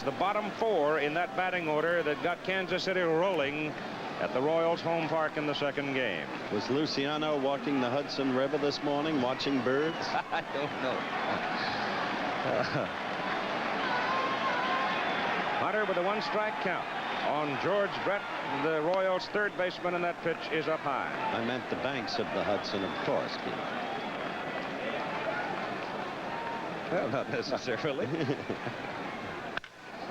the bottom four in that batting order that got Kansas City rolling at the Royals home park in the second game. Was Luciano walking the Hudson River this morning watching birds? I don't know. Hunter with a 1-strike count on George Brett, the Royals' third baseman, and that pitch is up high. I meant the banks of the Hudson, of course. Well, not necessarily.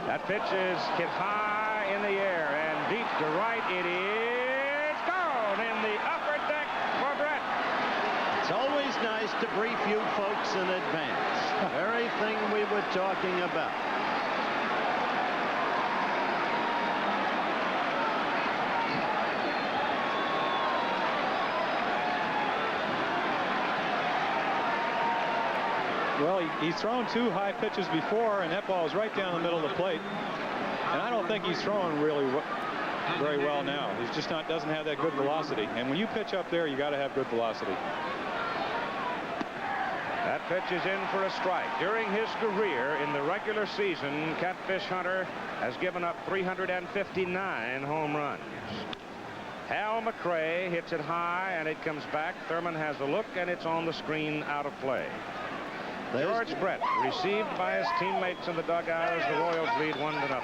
That pitch is hit high in the air and deep to right. It is gone in the upper deck for Brett. It's always nice to brief you folks in advance. Very thing we were talking about. Well, he's thrown 2 high pitches before, and that ball is right down the middle of the plate. And I don't think he's throwing really very well now. He's just doesn't have that good velocity. And when you pitch up there, you got to have good velocity. That pitch is in for a strike. During his career in the regular season, Catfish Hunter has given up 359 home runs. Hal McRae hits it high, and it comes back. Thurman has a look, and it's on the screen out of play. George Brett received by his teammates in the dugout as the Royals lead 1-0.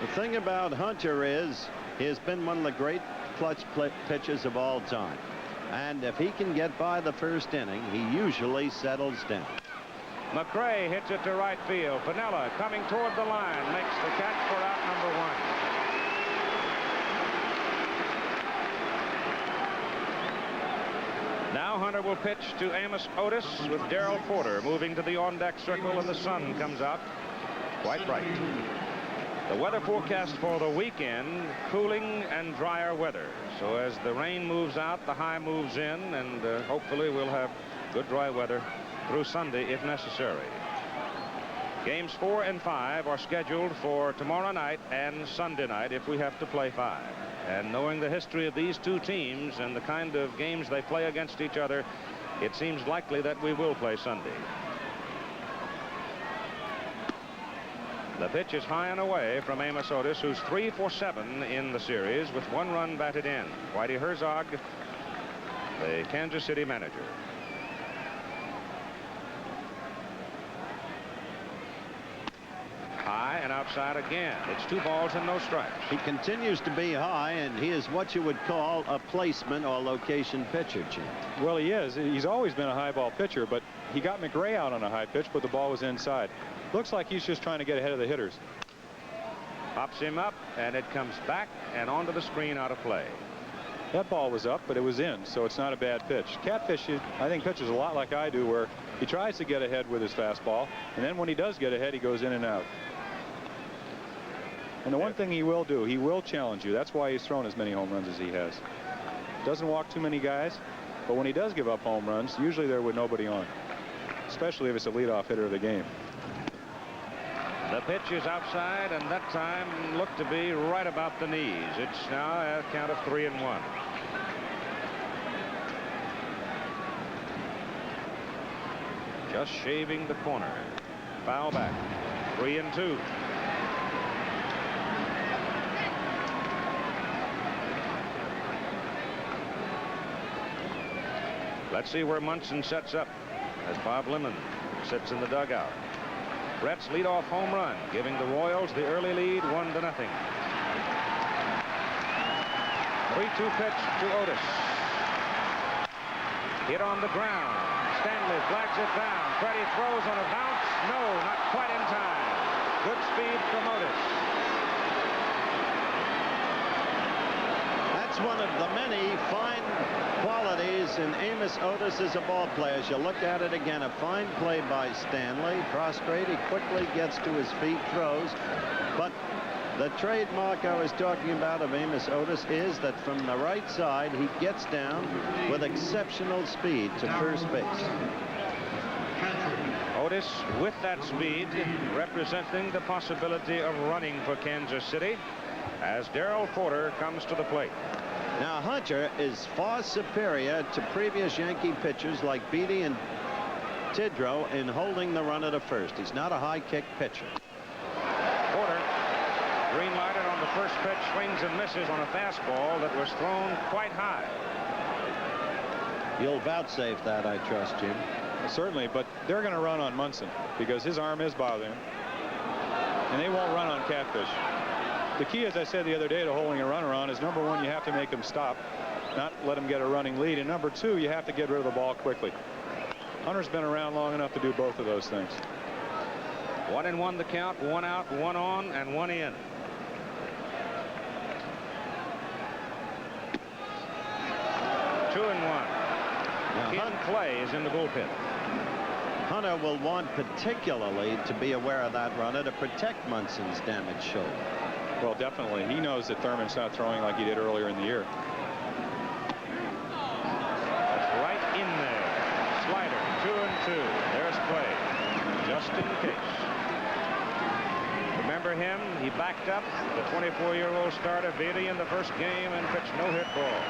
The thing about Hunter is he has been one of the great clutch pitchers of all time. And if he can get by the first inning, he usually settles down. McRae hits it to right field. Piniella coming toward the line makes the catch for out number 1. Now Hunter will pitch to Amos Otis with Darrell Porter moving to the on-deck circle, and the sun comes out quite bright. The weather forecast for the weekend, cooling and drier weather. So as the rain moves out, the high moves in, and hopefully we'll have good dry weather through Sunday if necessary. Games 4 and 5 are scheduled for tomorrow night and Sunday night if we have to play 5. And knowing the history of these two teams and the kind of games they play against each other, it seems likely that we will play Sunday. The pitch is high and away from Amos Otis, who's 3 for 7 in the series with 1 run batted in. Whitey Herzog, the Kansas City manager. High and outside again. It's 2 balls and no strikes. He continues to be high, and he is what you would call a placement or location pitcher, Jim. Well, he is. He's always been a high ball pitcher, but he got McRae out on a high pitch, but the ball was inside. Looks like he's just trying to get ahead of the hitters. Pops him up, and it comes back and onto the screen out of play. That ball was up, but it was in, so it's not a bad pitch. Catfish, I think, pitches a lot like I do, where he tries to get ahead with his fastball, and then when he does get ahead, he goes in and out. And the one thing he will do, he will challenge you. That's why he's thrown as many home runs as he has. Doesn't walk too many guys, but when he does give up home runs, usually they're with nobody on, especially if it's a leadoff hitter of the game. The pitch is outside, and that time looked to be right about the knees. It's now a count of 3-1. Just shaving the corner. Foul back. 3-2. Let's see where Munson sets up as Bob Lemon sits in the dugout. Brett's leadoff home run, giving the Royals the early lead, 1-0. 3-2 pitch to Otis. Hit on the ground. Stanley flags it down. Freddie throws on a bounce. No, not quite in time. Good speed from Otis. That's one of the many fine qualities in Amos Otis as a ball player. As you look at it again, a fine play by Stanley. Prostrate, he quickly gets to his feet, throws. But the trademark I was talking about of Amos Otis is that from the right side, he gets down with exceptional speed to first base. Otis, with that speed, representing the possibility of running for Kansas City as Darrell Porter comes to the plate. Now, Hunter is far superior to previous Yankee pitchers like Beatty and Tidrow in holding the runner to first. He's not a high kick pitcher. Porter, green lighted on the first pitch, swings and misses on a fastball that was thrown quite high. You'll vouchsafe that, I trust, Jim. Certainly, but they're going to run on Munson because his arm is bothering him. And they won't run on Catfish. The key, as I said the other day, to holding a runner on is, number one, you have to make him stop, not let him get a running lead. And number two, you have to get rid of the ball quickly. Hunter's been around long enough to do both of those things. 1-1 the count, 1 out, 1 on, and 1 in. Two and 1. Ken Clay is in the bullpen. Hunter will want particularly to be aware of that runner to protect Munson's damaged shoulder. Well, definitely. He knows that Thurman's not throwing like he did earlier in the year. That's right in there. Slider, 2 and 2. There's Clay, just in case. Remember him? He backed up the 24-year-old starter Beatty in the first game and pitched no-hit ball.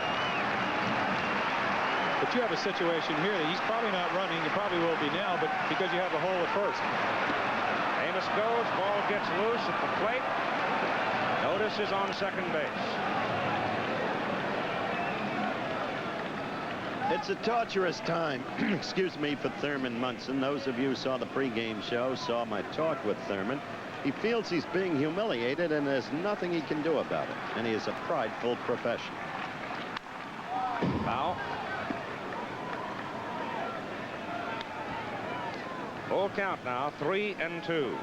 But you have a situation here that he's probably not running. He probably will be now, but because you have a hole at first. Amos goes. Ball gets loose at the plate. Otis is on second base. It's a torturous time, excuse me, for Thurman Munson. Those of you who saw the pregame show saw my talk with Thurman. He feels he's being humiliated, and there's nothing he can do about it. And he is a prideful professional. Foul. Full count now, 3 and 2.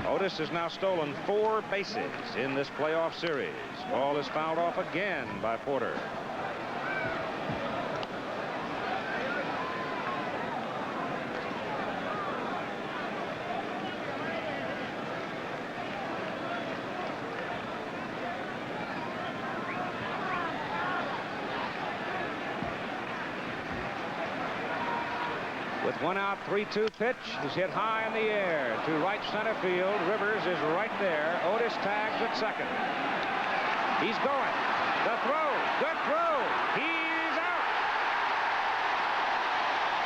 Otis has now stolen 4 bases in this playoff series. Ball is fouled off again by Porter. With 1 out, 3-2 pitch is hit high in the air to right center field. Rivers is right there. Otis tags at second. He's going. The throw. Good throw. He's out.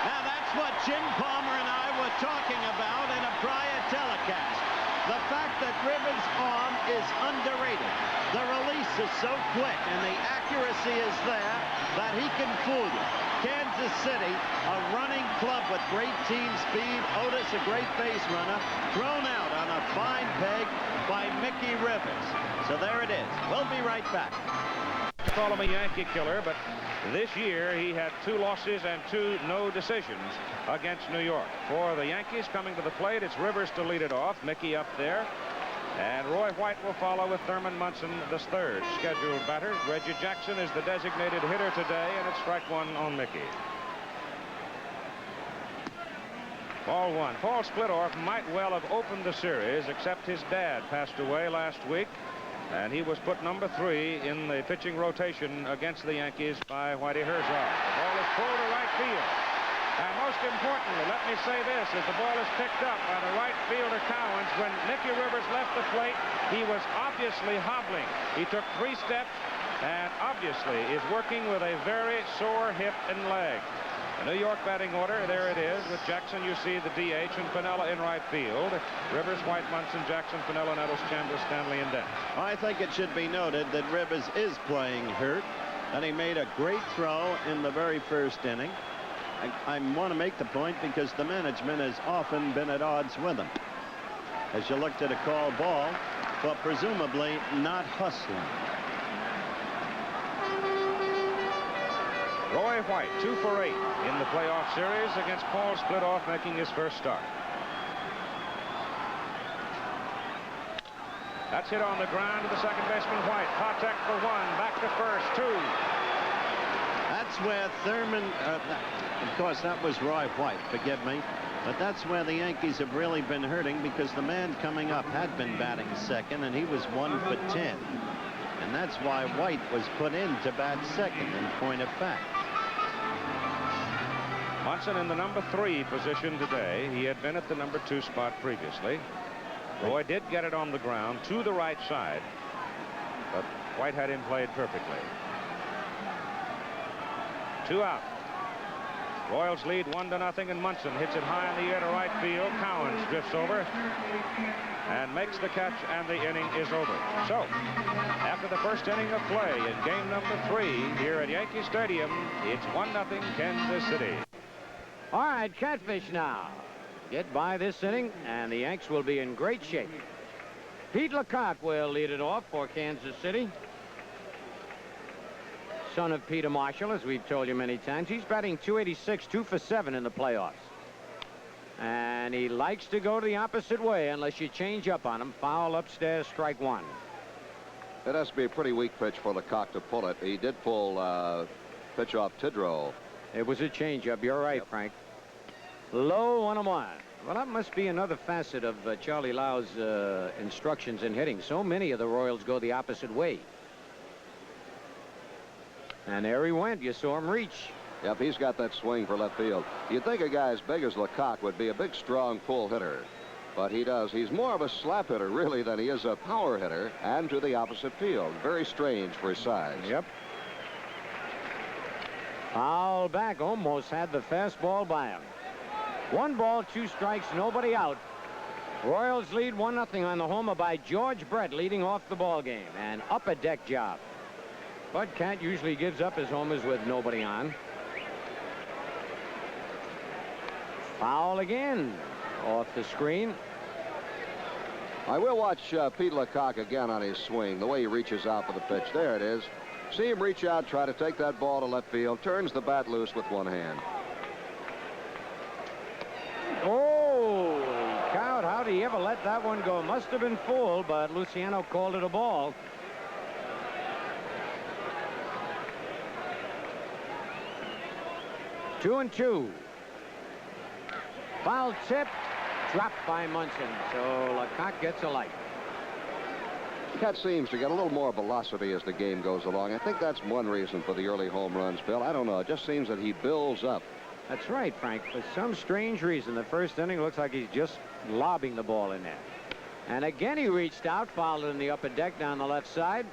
Now that's what Jim Palmer and I were talking about in a prior telecast. The fact that Rivers' arm is underrated. The release is so quick and the accuracy is there that he can fool you. Kansas City, a running club with great team speed. Otis, a great base runner, thrown out on a fine peg by Mickey Rivers. So there it is. We'll be right back. Call him a Yankee killer, but this year he had 2 losses and 2 no decisions against New York. For the Yankees coming to the plate, it's Rivers to lead it off. Mickey up there. And Roy White will follow with Thurman Munson, the third scheduled batter. Reggie Jackson is the designated hitter today, and it's strike 1 on Mickey. Ball 1. Paul Splittorff might well have opened the series, except his dad passed away last week, and he was put number 3 in the pitching rotation against the Yankees by Whitey Herzog. The ball is pulled to right field. And most importantly, let me say this, as the ball is picked up by the right fielder Cowens, when Mickey Rivers left the plate, he was obviously hobbling. He took 3 steps and obviously is working with a very sore hip and leg. The New York batting order, there it is. With Jackson, you see the DH and Piniella in right field. Rivers, White, Munson, Jackson, Piniella, Nettles, Chandler, Stanley, and Dent. I think it should be noted that Rivers is playing hurt, and he made a great throw in the very first inning. I want to make the point because the management has often been at odds with him. As you looked at a called ball, but presumably not hustling. Roy White, 2 for 8 in the playoff series against Paul Splittorff, making his first start. That's hit on the ground to the second baseman White. Patek for 1, back to first, 2. That's where Thurman, of course, that was Roy White, forgive me. But that's where the Yankees have really been hurting because the man coming up had been batting second, and he was 1 for 10. And that's why White was put in to bat second, in point of fact. Munson in the number 3 position today. He had been at the number 2 spot previously. Roy did get it on the ground to the right side, but White had him played perfectly. 2 out. Royals lead 1-0, and Munson hits it high in the air to right field. Cowens drifts over and makes the catch, and the inning is over. So, after the first inning of play in game number 3 here at Yankee Stadium, it's 1-0 Kansas City. All right, Catfish now. Get by this inning, and the Yanks will be in great shape. Pete Lecoq will lead it off for Kansas City. Son of Peter Marshall, as we've told you many times. He's batting .286, 2 for 7 in the playoffs. And he likes to go the opposite way unless you change up on him. Foul upstairs, strike 1. It has to be a pretty weak pitch for Lecoq to pull it. He did pull pitch off Tidrow. It was a changeup. You're right, Frank. Low 1-1. Well, that must be another facet of Charlie Lau's instructions in hitting. So many of the Royals go the opposite way. And there he went. You saw him reach. Yep, he's got that swing for left field. You'd think a guy as big as Lecoq would be a big, strong pull hitter. But he does. He's more of a slap hitter, really, than he is a power hitter, and to the opposite field. Very strange for his size. Yep. Foul back. Almost had the fastball by him. 1 ball, 2 strikes, nobody out. Royals lead 1-0 on the homer by George Brett, leading off the ball game. An upper deck job. Bud Cat usually gives up his homers with nobody on. Foul again off the screen. I will watch Pete Lecoq again on his swing, the way he reaches out for the pitch. There it is. See him reach out, try to take that ball to left field, turns the bat loose with one hand. Oh, cow, how did he ever let that one go? Must have been full, but Luciano called it a ball. Two and two. Foul tip, dropped by Munson. So Lecoq gets a light. Cat seems to get a little more velocity as the game goes along. I think that's one reason for the early home runs, Bill. I don't know. It just seems that he builds up. That's right, Frank. For some strange reason, the first inning looks like he's just lobbing the ball in there. And again, he reached out, fouled it in the upper deck down the left side.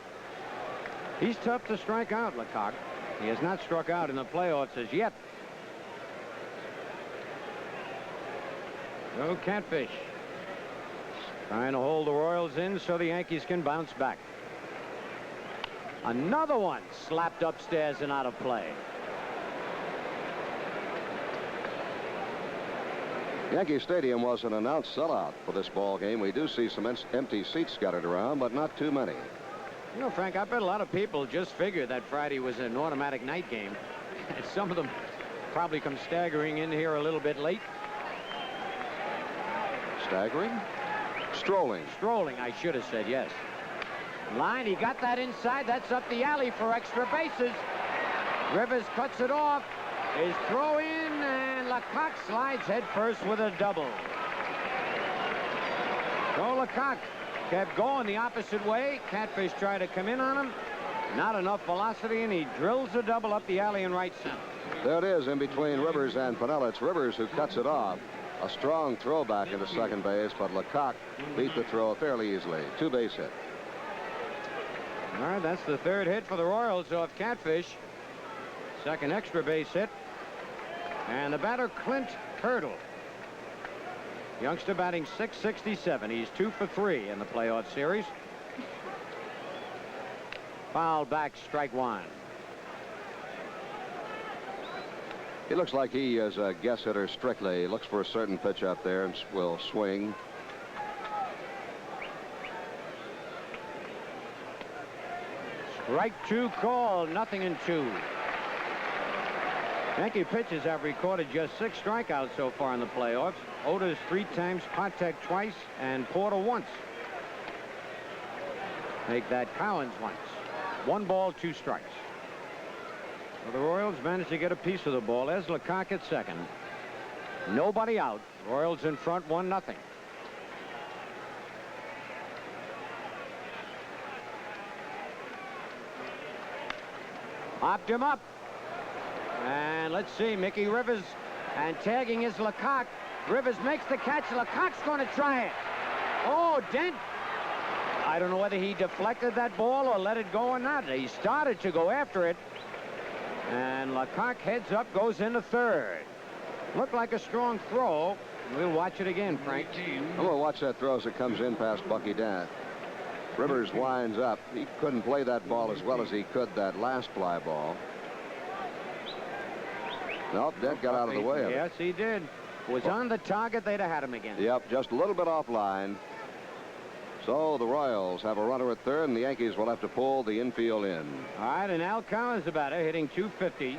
He's tough to strike out, Lecoq. He has not struck out in the playoffs as yet. No Catfish. Trying to hold the Royals in so the Yankees can bounce back. Another one slapped upstairs and out of play. Yankee Stadium was an announced sellout for this ball game. We do see some empty seats scattered around, but not too many. You know, Frank, I bet a lot of people just figured that Friday was an automatic night game. And some of them probably come staggering in here a little bit late. Staggering? Strolling. Strolling, I should have said, yes. Line, he got that inside. That's up the alley for extra bases. Rivers cuts it off. His throw in, and Lecoq slides head first with a double. So Lecoq kept going the opposite way. Catfish tried to come in on him. Not enough velocity, and he drills a double up the alley in right center. There it is in between Rivers and Pinella. It's Rivers who cuts it off. A strong throw back into second base, but Lecoq beat the throw fairly easily. 2-base hit. All right, that's the third hit for the Royals off Catfish. Second extra base hit. And the batter, Clint Hurdle. Youngster batting .667. He's 2 for 3 in the playoff series. Foul back, strike 1. He looks like he is a guess hitter strictly. He looks for a certain pitch up there and will swing. Strike 2 call, 0-2. Yankee pitchers have recorded just 6 strikeouts so far in the playoffs. Otis 3 times, Patek twice, and Porter once. Make that Cowens once. 1 ball, 2 strikes. Well, the Royals managed to get a piece of the ball. There's Lecoq at second. Nobody out. Royals in front, 1-0. Hopped him up. And let's see, Mickey Rivers, and tagging is Lecoq. Rivers makes the catch. Lecoq's going to try it. Oh, Dent. I don't know whether he deflected that ball or let it go or not. He started to go after it. And Lecoq heads up, goes into third. Looked like a strong throw. We'll watch it again, Frank. I'm going to watch that throw as it comes in past Bucky Dant. Rivers winds up. He couldn't play that ball as well as he could that last fly ball. Nope, Dent got out of the way of it. Yes, he did. Was on the target, they'd have had him again. Yep, just a little bit offline. So the Royals have a runner at third, and the Yankees will have to pull the infield in. All right, and Alcs is the batter, hitting .250.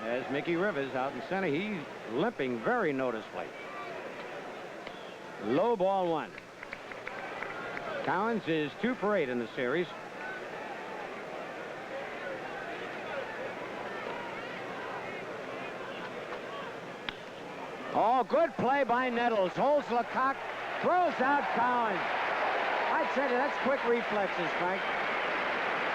As Mickey Rivers out in center, he's limping very noticeably. Low ball one. Collins is 2 for 8 in the series. Oh, good play by Nettles. Holds Lecoq, throws out Collins. I'd say that's quick reflexes, Frank.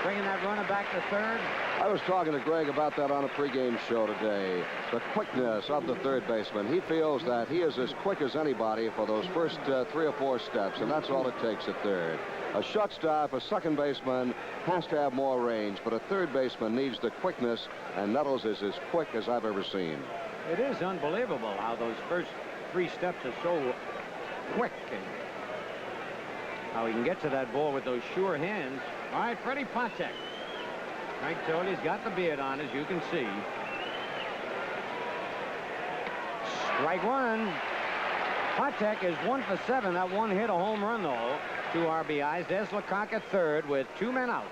Bringing that runner back to third. I was talking to Greg about that on a pregame show today. The quickness of the third baseman. He feels that he is as quick as anybody for those first 3 or 4 steps, and that's all it takes at third. A shortstop, a second baseman has to have more range, but a third baseman needs the quickness, and Nettles is as quick as I've ever seen. It is unbelievable how those first 3 steps are so quick, and how he can get to that ball with those sure hands. All right, Freddie Patek. Frank told you he's got the beard on, as you can see. Strike one. Patek is 1 for 7. That one hit a home run, though. 2 RBIs. There's Lecoq at third with 2 men out.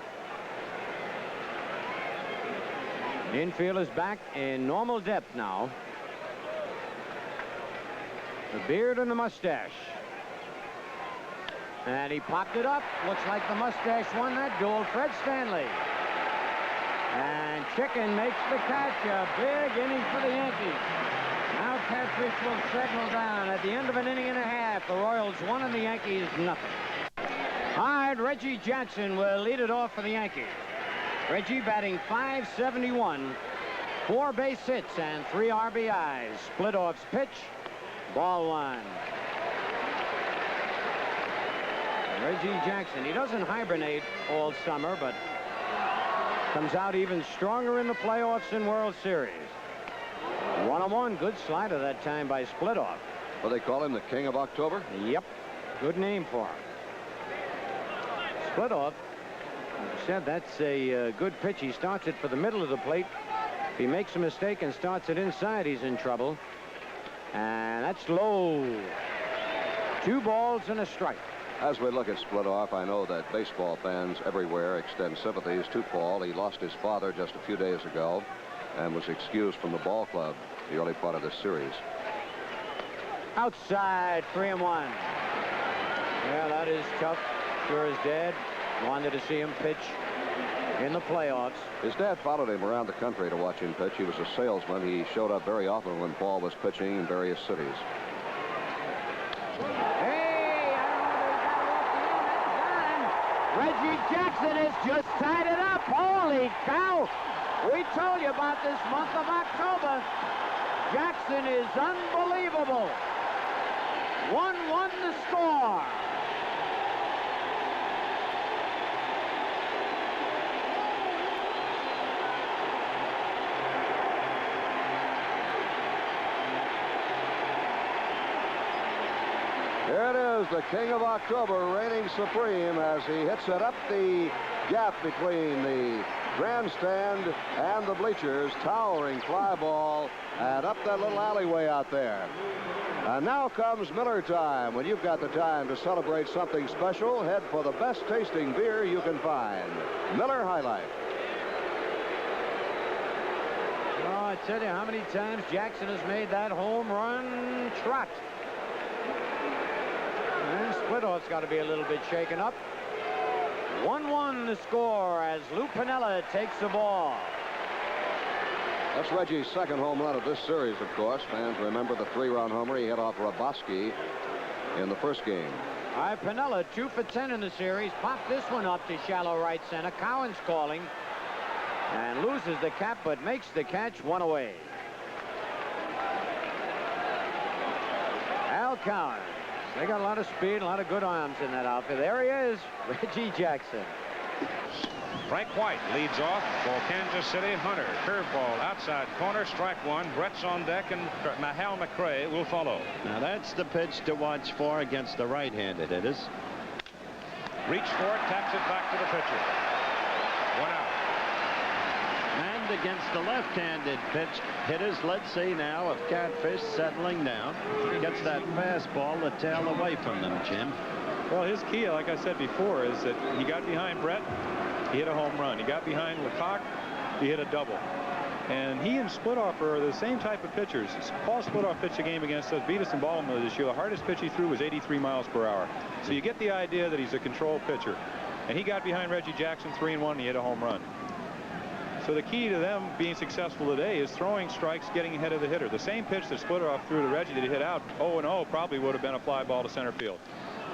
Infield is back in normal depth now. The beard and the mustache. And he popped it up. Looks like the mustache won that duel. Fred Stanley. And Chicken makes the catch. A big inning for the Yankees. Now Catfish will settle down. At the end of an inning and a half, the Royals 1 and the Yankees nothing. Hard, Reggie Jackson will lead it off for the Yankees. Reggie batting .571, 4 base hits and 3 RBIs. Splitoff's pitch, ball 1. Reggie Jackson, he doesn't hibernate all summer, but comes out even stronger in the playoffs and World Series. 1-on-1, good slider that time by Splitoff. Well, they call him the King of October? Yep, good name for him. Splitoff said that's a good pitch. He starts it for the middle of the plate. If he makes a mistake and starts it inside, he's in trouble. And that's low. 2 balls and a strike. As we look at Splitoff, I know that baseball fans everywhere extend sympathies to Paul. He lost his father just a few days ago and was excused from the ball club the early part of this series. Outside, 3-1. Yeah, that is tough. Sure as dead. Wanted to see him pitch in the playoffs. His dad followed him around the country to watch him pitch. He was a salesman. He showed up very often when Paul was pitching in various cities. Hey, I don't know if he got off the end that time. Reggie Jackson has just tied it up. Holy cow. We told you about this month of October. Jackson is unbelievable. 1-1 the score. Here it is, the King of October reigning supreme as he hits it up the gap between the grandstand and the bleachers. Towering fly ball and up that little alleyway out there. And now comes Miller time. When you've got the time to celebrate something special, head for the best tasting beer you can find. Miller High Life. Oh, I tell you how many times Jackson has made that home run trot. And Splitoff's got to be a little bit shaken up. 1-1 the score as Lou Piniella takes the ball. That's Reggie's second home run of this series, of course. Fans remember the 3-run homer he hit off Raboski in the first game. All right, Piniella 2 for 10 in the series. Popped this one up to shallow right center. Cowan's calling. And loses the cap, but makes the catch, 1 away. Al Cowan They got a lot of speed, a lot of good arms in that outfit. There he is, Reggie Jackson. Frank White leads off for Kansas City. Hunter, curveball, outside corner, strike one. Brett's on deck, and Hal McRae will follow. Now that's the pitch to watch for against the right-handed hitters. Reach for it, taps it back to the pitcher. 1 out. And against the left-handed hitters, let's see now if Catfish settling down gets that fastball the tail away from them, Jim. Well, his key, like I said before, is that he got behind Brett, he hit a home run. He got behind Lecoq, he hit a double. And he and Splitoff are the same type of pitchers. Paul Splitoff pitched a game against us, beat us in Baltimore this year. The hardest pitch he threw was 83 miles per hour. So you get the idea that he's a controlled pitcher. And he got behind Reggie Jackson 3-1, and he hit a home run. So the key to them being successful today is throwing strikes, getting ahead of the hitter. The same pitch that Splitoff threw to Reggie that he hit out 0-0 probably would have been a fly ball to center field.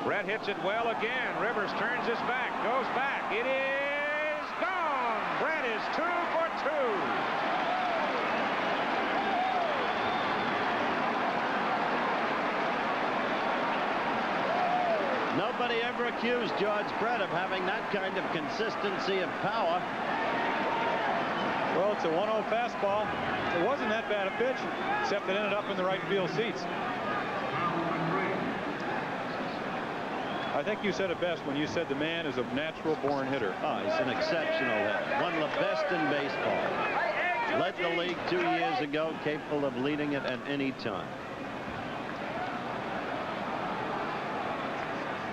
Brett hits it well again. Rivers turns his back, goes back. It is gone. Brett is 2 for 2. Nobody ever accused George Brett of having that kind of consistency of power. Well, it's a 1-0 fastball. It wasn't that bad a pitch, except it ended up in the right field seats. I think you said it best when you said the man is a natural-born hitter. Oh, he's an exceptional hitter. One of the best in baseball. Led the league 2 years ago, capable of leading it at any time.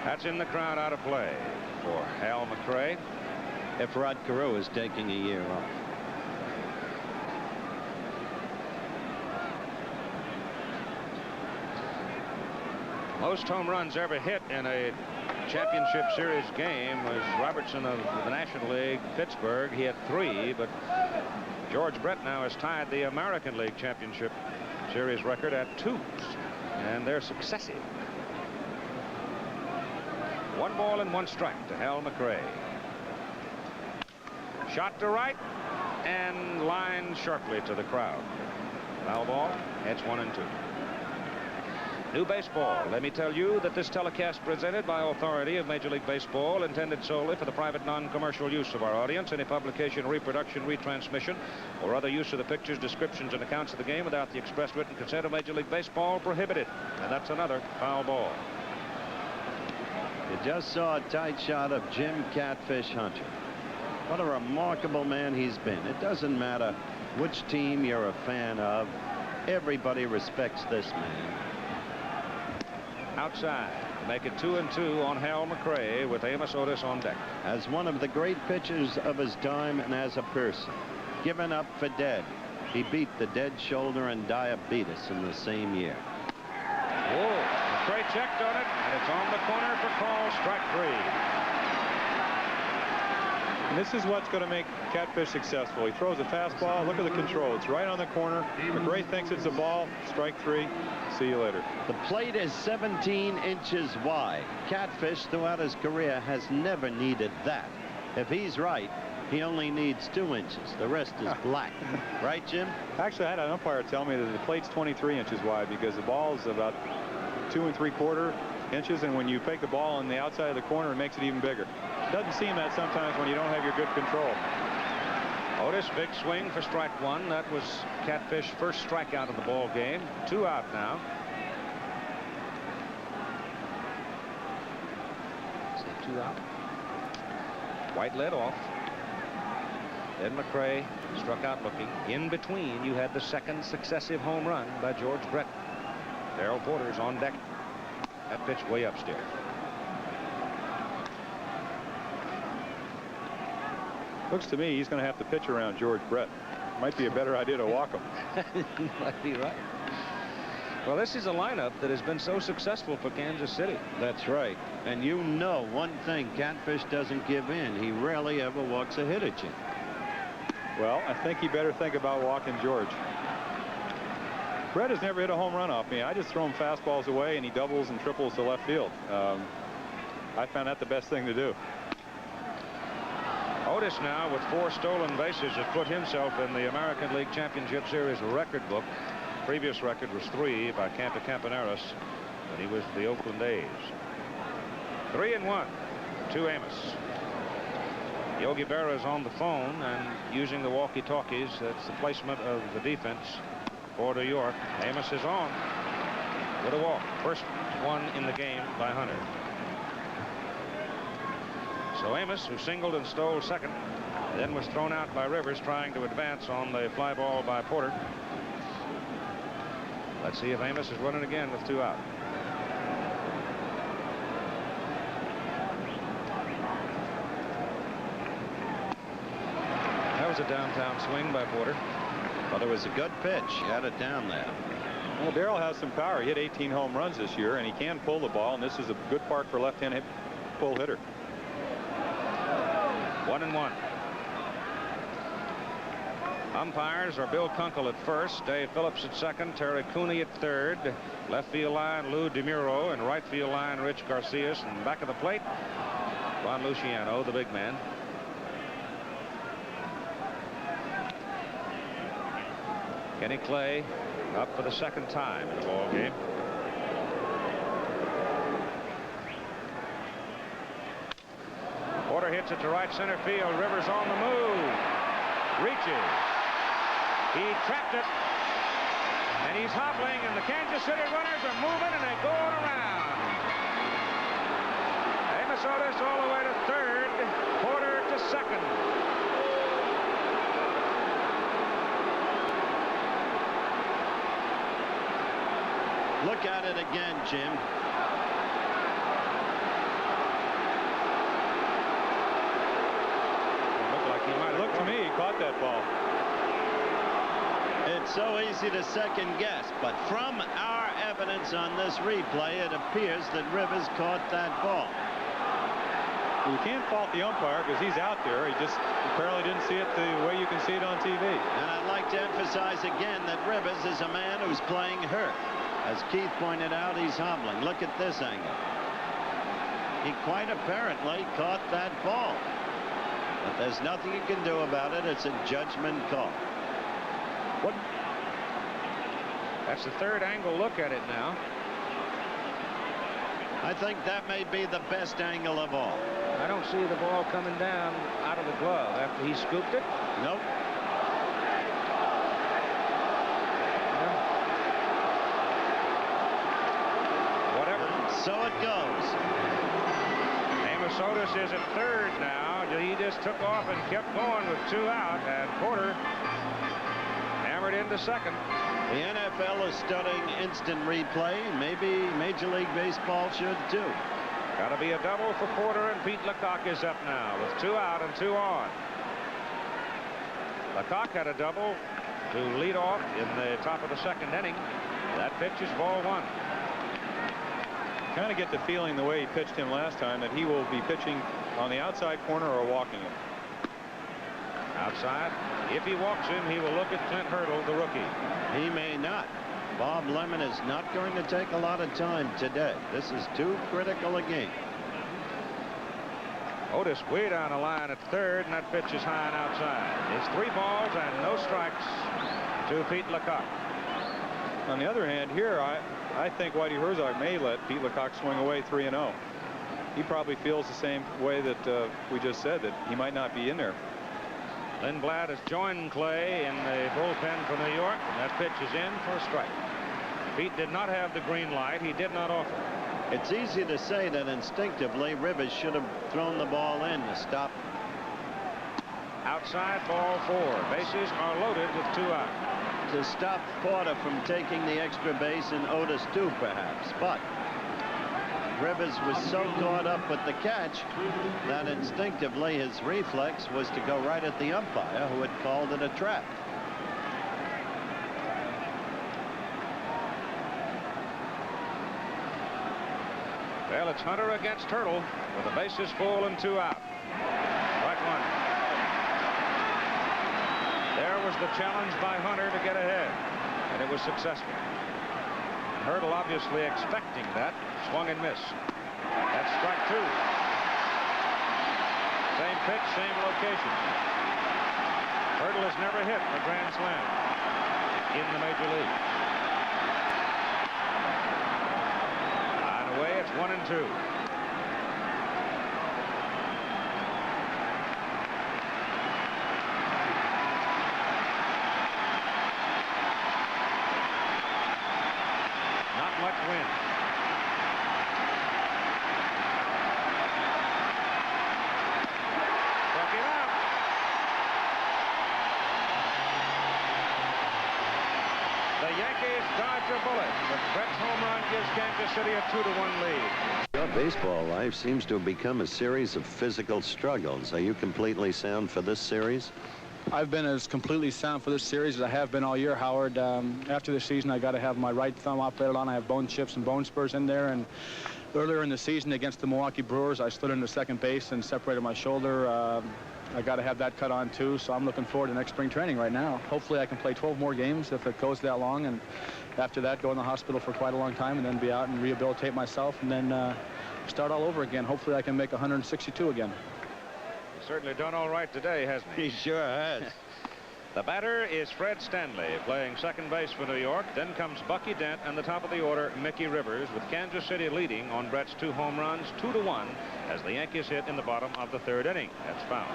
That's in the crowd, out of play for Hal McRae. If Rod Carew is taking a year off. Most home runs ever hit in a championship series game was Robertson of the National League, Pittsburgh. He had 3, but George Brett now has tied the American League Championship Series record at 2, and they're successive. 1 ball and 1 strike to Hal McRae. Shot to right and lined sharply to the crowd. Foul ball. It's 1-2. New baseball. Let me tell you that this telecast presented by authority of Major League Baseball, intended solely for the private non-commercial use of our audience. Any publication, reproduction, retransmission, or other use of the pictures, descriptions, and accounts of the game without the express written consent of Major League Baseball prohibited. And that's another foul ball. You just saw a tight shot of Jim Catfish Hunter. What a remarkable man he's been. It doesn't matter which team you're a fan of. Everybody respects this man. Outside to make it 2-2 on Hal McRae with Amos Otis on deck. As one of the great pitchers of his time and as a person, given up for dead. He beat the dead shoulder and diabetes in the same year. Whoa. McRae checked on it, and it's on the corner for call, strike 3. And this is what's going to make Catfish successful. He throws a fastball. Look at the control. It's right on the corner. McRae thinks it's a ball. Strike 3. See you later. The plate is 17 inches wide. Catfish throughout his career has never needed that. If he's right, he only needs 2 inches. The rest is black. Right, Jim? Actually, I had an umpire tell me that the plate's 23 inches wide because the ball is about 2 3/4 inches, and when you take the ball on the outside of the corner, it makes it even bigger. Doesn't seem that sometimes when you don't have your good control. Otis, big swing for strike 1. That was Catfish's first strikeout of the ball game. 2 out now. Is that 2 out? White led off. Then McRae struck out looking. In between, you had the second successive home run by George Brett. Darrell Porter's on deck. That pitch way upstairs. Looks to me he's going to have to pitch around George Brett. Might be a better idea to walk him. You might be right. Well, this is a lineup that has been so successful for Kansas City. That's right. And you know one thing, Catfish doesn't give in. He rarely ever walks a hitter, Jim. Well, I think he better think about walking George. Brett has never hit a home run off me. I just throw him fastballs away, and he doubles and triples to left field. I found that the best thing to do. Otis now with 4 stolen bases has put himself in the American League Championship Series record book. Previous record was 3 by Campa Campaneris when he was with the Oakland A's. 3-1 to Amos. Yogi Berra's on the phone and using the walkie-talkies. That's the placement of the defense for New York. Amos is on with a walk. First one in the game by Hunter. So Amos, who singled and stole second, then was thrown out by Rivers trying to advance on the fly ball by Porter. Let's see if Amos is running again with 2 out. That was a downtown swing by Porter. But it was a good pitch. He had it down there. Well, Darrell has some power. He hit 18 home runs this year, and he can pull the ball, and this is a good part for left-handed pull hitter. 1-1. Umpires are Bill Kunkel at first, Dave Phillips at second, Terry Cooney at third, left field line Lou DeMuro, and right field line Rich Garcias, and back of the plate Juan Luciano, the big man. Kenny Clay up for the second time in the ball game. Porter hits it to right center field. Rivers on the move. Reaches. He trapped it. And he's hobbling, and the Kansas City runners are moving, and they're going around. Amos Otis all the way to third. Porter to second. Look at it again, Jim. Looked to me, he caught that ball. It's so easy to second guess, but from our evidence on this replay, it appears that Rivers caught that ball. You can't fault the umpire because he's out there. He just apparently didn't see it the way you can see it on TV. And I'd like to emphasize again that Rivers is a man who's playing hurt. As Keith pointed out, he's hobbling. Look at this angle. He quite apparently caught that ball. But there's nothing you can do about it. It's a judgment call. What? That's the third angle look at it now. I think that may be the best angle of all. I don't see the ball coming down out of the glove after he scooped it. Nope. Whatever. So it goes. Amos Otis is at third now. He just took off and kept going with 2 out, and Porter hammered into second. The NFL is studying instant replay. Maybe Major League Baseball should too. Got to be a double for Porter, and Pete Lecoq is up now with 2 out and 2 on. Lecoq had a double to lead off in the top of the second inning. That pitch is ball 1. Kind of get the feeling the way he pitched him last time that he will be pitching on the outside corner or walking him. Outside. If he walks him, he will look at Clint Hurdle, the rookie. He may not. Bob Lemon is not going to take a lot of time today. This is too critical a game. Otis way down the line at third, and that pitch is high and outside. It's 3 balls and no strikes to Pete Lecoq. On the other hand, here I think Whitey Herzog may let Pete Lecoq swing away 3-0. He probably feels the same way that we just said, that he might not be in there. Lindblad has joined Clay in the bullpen for New York, and that pitch is in for a strike. Pete did not have the green light. He did not offer. It's easy to say that instinctively Rivers should have thrown the ball in to stop. Outside, ball 4. Bases are loaded with 2 out. To stop Porter from taking the extra base, and Otis too, perhaps. But Rivers was so caught up with the catch that instinctively his reflex was to go right at the umpire, who had called it a trap. Well, it's Hunter against Hurdle with the bases full and 2 out. Strike 1. There was the challenge by Hunter to get ahead, and it was successful. Hurdle obviously expecting that. Swung and missed. That's strike 2. Same pitch, same location. Hurdle has never hit a grand slam in the major league. away. It's 1-2. Not much wind. Struck him out. The Yankees dodge a bullet, but Brett's home run gives Kansas City a 2-1 lead. Your baseball life seems to have become a series of physical struggles. Are you completely sound for this series? I've been as completely sound for this series as I have been all year, Howard. After the season, I got to have my right thumb operated on. I have bone chips and bone spurs in there. And earlier in the season against the Milwaukee Brewers, I slid into second base and separated my shoulder. I got to have that cut on too, so I'm looking forward to next spring training right now. Hopefully I can play 12 more games if it goes that long, and after that go in the hospital for quite a long time and then be out and rehabilitate myself and then start all over again. Hopefully I can make 162 again. He's certainly done all right today, hasn't he? He sure has. The batter is Fred Stanley, playing second base for New York. Then comes Bucky Dent, and the top of the order, Mickey Rivers, with Kansas City leading on Brett's 2 home runs, 2-1, as the Yankees hit in the bottom of the 3rd inning. That's foul.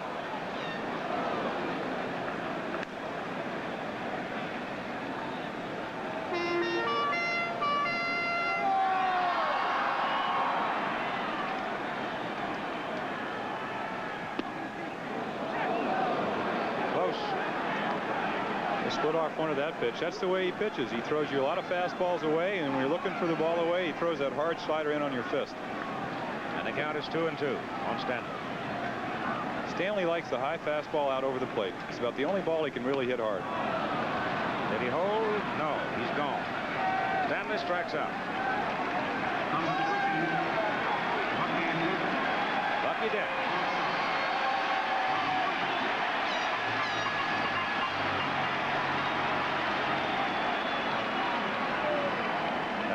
Split off one of that pitch. That's the way he pitches. He throws you a lot of fastballs away, and when you're looking for the ball away, he throws that hard slider in on your fist. And the count is 2-2 on Stanley. Stanley likes the high fastball out over the plate. It's about the only ball he can really hit hard. Did he hold? No, he's gone. Stanley strikes out. Bucky Dent.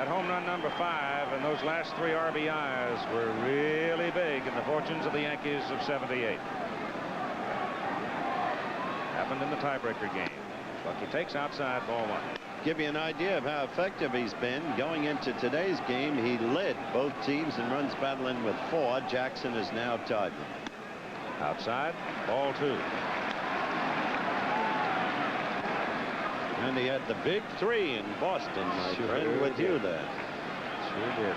Home run number 5, and those last 3 RBIs were really big in the fortunes of the Yankees of '78. Happened in the tiebreaker game. Bucky takes outside, ball 1. Give you an idea of how effective he's been. Going into today's game, he led both teams in runs battling with 4. Jackson is now tied. Outside, ball 2. And he had the big 3 in Boston, my friend, with you there. Sure did.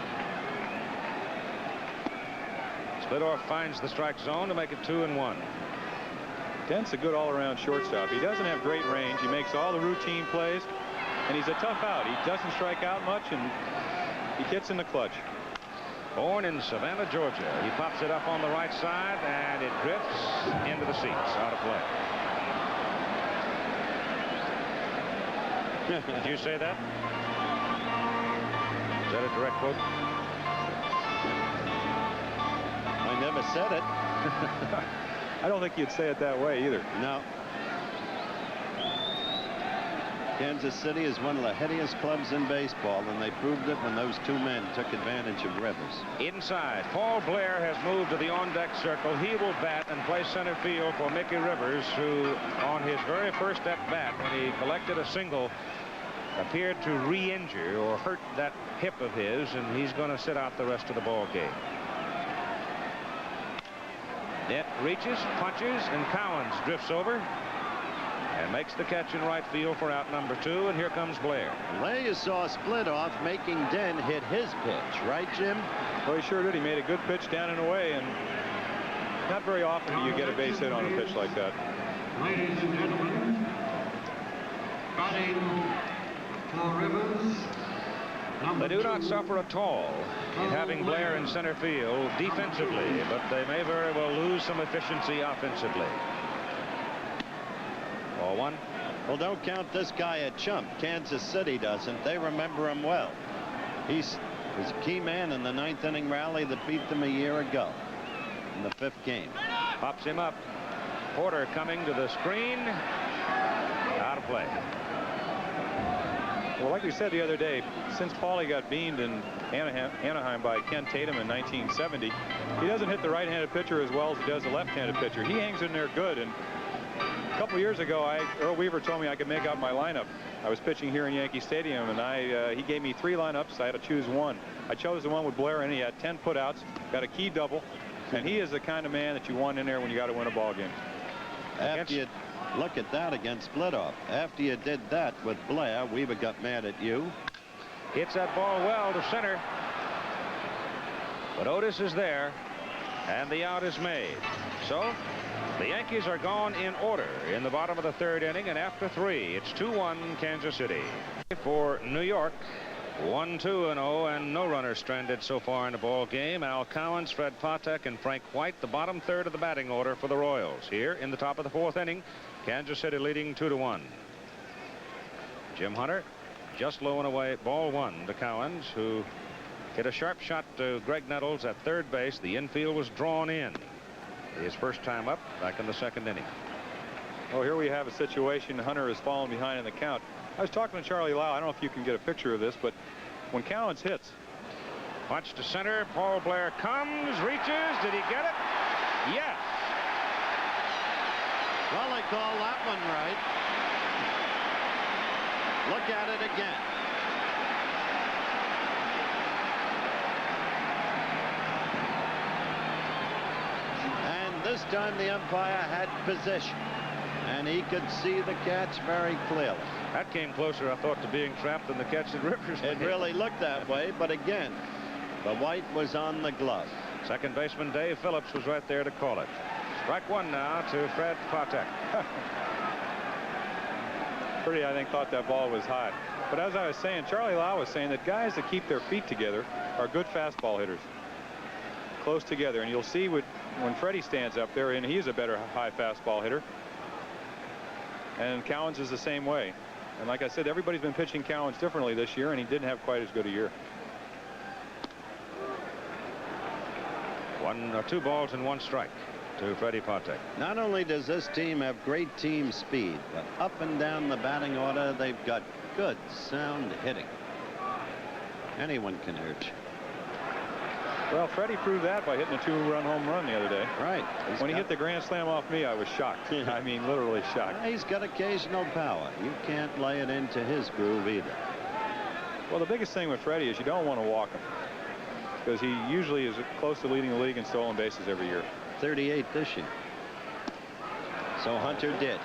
Splitoff finds the strike zone to make it 2-1. Dent's a good all-around shortstop. He doesn't have great range. He makes all the routine plays, and he's a tough out. He doesn't strike out much, and he hits in the clutch. Born in Savannah, Georgia. He pops it up on the right side, and it drifts into the seats, out of play. Did you say that? Is that a direct quote? I never said it. I don't think you'd say it that way either. No. Kansas City is one of the headiest clubs in baseball, and they proved it when those 2 men took advantage of Rivers. Inside, Paul Blair has moved to the on-deck circle. He will bat and play center field for Mickey Rivers, who on his very first at-bat, when he collected a single, appeared to re-injure or hurt that hip of his, and he's going to sit out the rest of the ball game. Net reaches, punches, and Cowens drifts over and makes the catch in right field for out number 2, and here comes Blair. There you saw Splitoff making Dent hit his pitch, right, Jim? Well, he sure did. He made a good pitch down and away, and not very often do you get a base hit on a pitch like that. Ladies and gentlemen, batting for Rivers. They do not suffer at all in having Blair in center field defensively, but they may very well lose some efficiency offensively. Ball 1. Well, don't count this guy a chump. Kansas City doesn't. They remember him well. He was a key man in the 9th inning rally that beat them a year ago in the 5th game. Pops him up. Porter coming to the screen. Out of play. Well, like we said the other day, since Paulie got beamed in Anaheim by Ken Tatum in 1970, he doesn't hit the right-handed pitcher as well as he does the left-handed pitcher. He hangs in there good, and a couple years ago, Earl Weaver told me I could make out my lineup. I was pitching here in Yankee Stadium, and he gave me 3 lineups. I had to choose one. I chose the one with Blair, and he had 10 putouts, got a key double, and he is the kind of man that you want in there when you got to win a ball game. After you look at that against Splitoff, after you did that with Blair, Weaver got mad at you. Hits that ball well to center. But Otis is there, and the out is made. So the Yankees are gone in order in the bottom of the 3rd inning, and after 3, it's 2-1 Kansas City. For New York, 1-2-0, and no runners stranded so far in the ball game. Al Cowens, Fred Patek, and Frank White, the bottom 3rd of the batting order for the Royals. Here in the top of the 4th inning, Kansas City leading 2-1. Jim Hunter just low and away, ball 1 to Cowens, who hit a sharp shot to Greg Nettles at 3rd base. The infield was drawn in. His first time up back in the 2nd inning. Oh, here we have a situation. Hunter has fallen behind in the count. I was talking to Charlie Lau. I don't know if you can get a picture of this, but when Cowens hits. Punch to center. Paul Blair comes, reaches. Did he get it? Yes. Well, they call that one right. Look at it again. And this time the umpire had possession, and he could see the catch very clearly. That came closer, I thought, to being trapped than the catch that Rivers made. It really looked that way, but again, the white was on the glove. Second baseman Dave Phillips was right there to call it. Strike 1 now to Fred Patek. Freddie, I think, thought that ball was hot. But as I was saying, Charlie Lau was saying that guys that keep their feet together are good fastball hitters. Close together, and you'll see when Freddie stands up there, and he's a better high fastball hitter. And Cowens is the same way. And like I said, everybody's been pitching Cowens differently this year, and he didn't have quite as good a year. 2 balls and 1 strike to Freddie Patek. Not only does this team have great team speed, but up and down the batting order, they've got good, sound hitting. Anyone can hurt you. Well, Freddie proved that by hitting a 2-run home run the other day. Right. When he hit the grand slam off me, I was shocked. I mean, literally shocked. He's got occasional power. You can't lay it into his groove either. Well, the biggest thing with Freddie is you don't want to walk him, because he usually is close to leading the league in stolen bases every year. 38 this year. So Hunter did.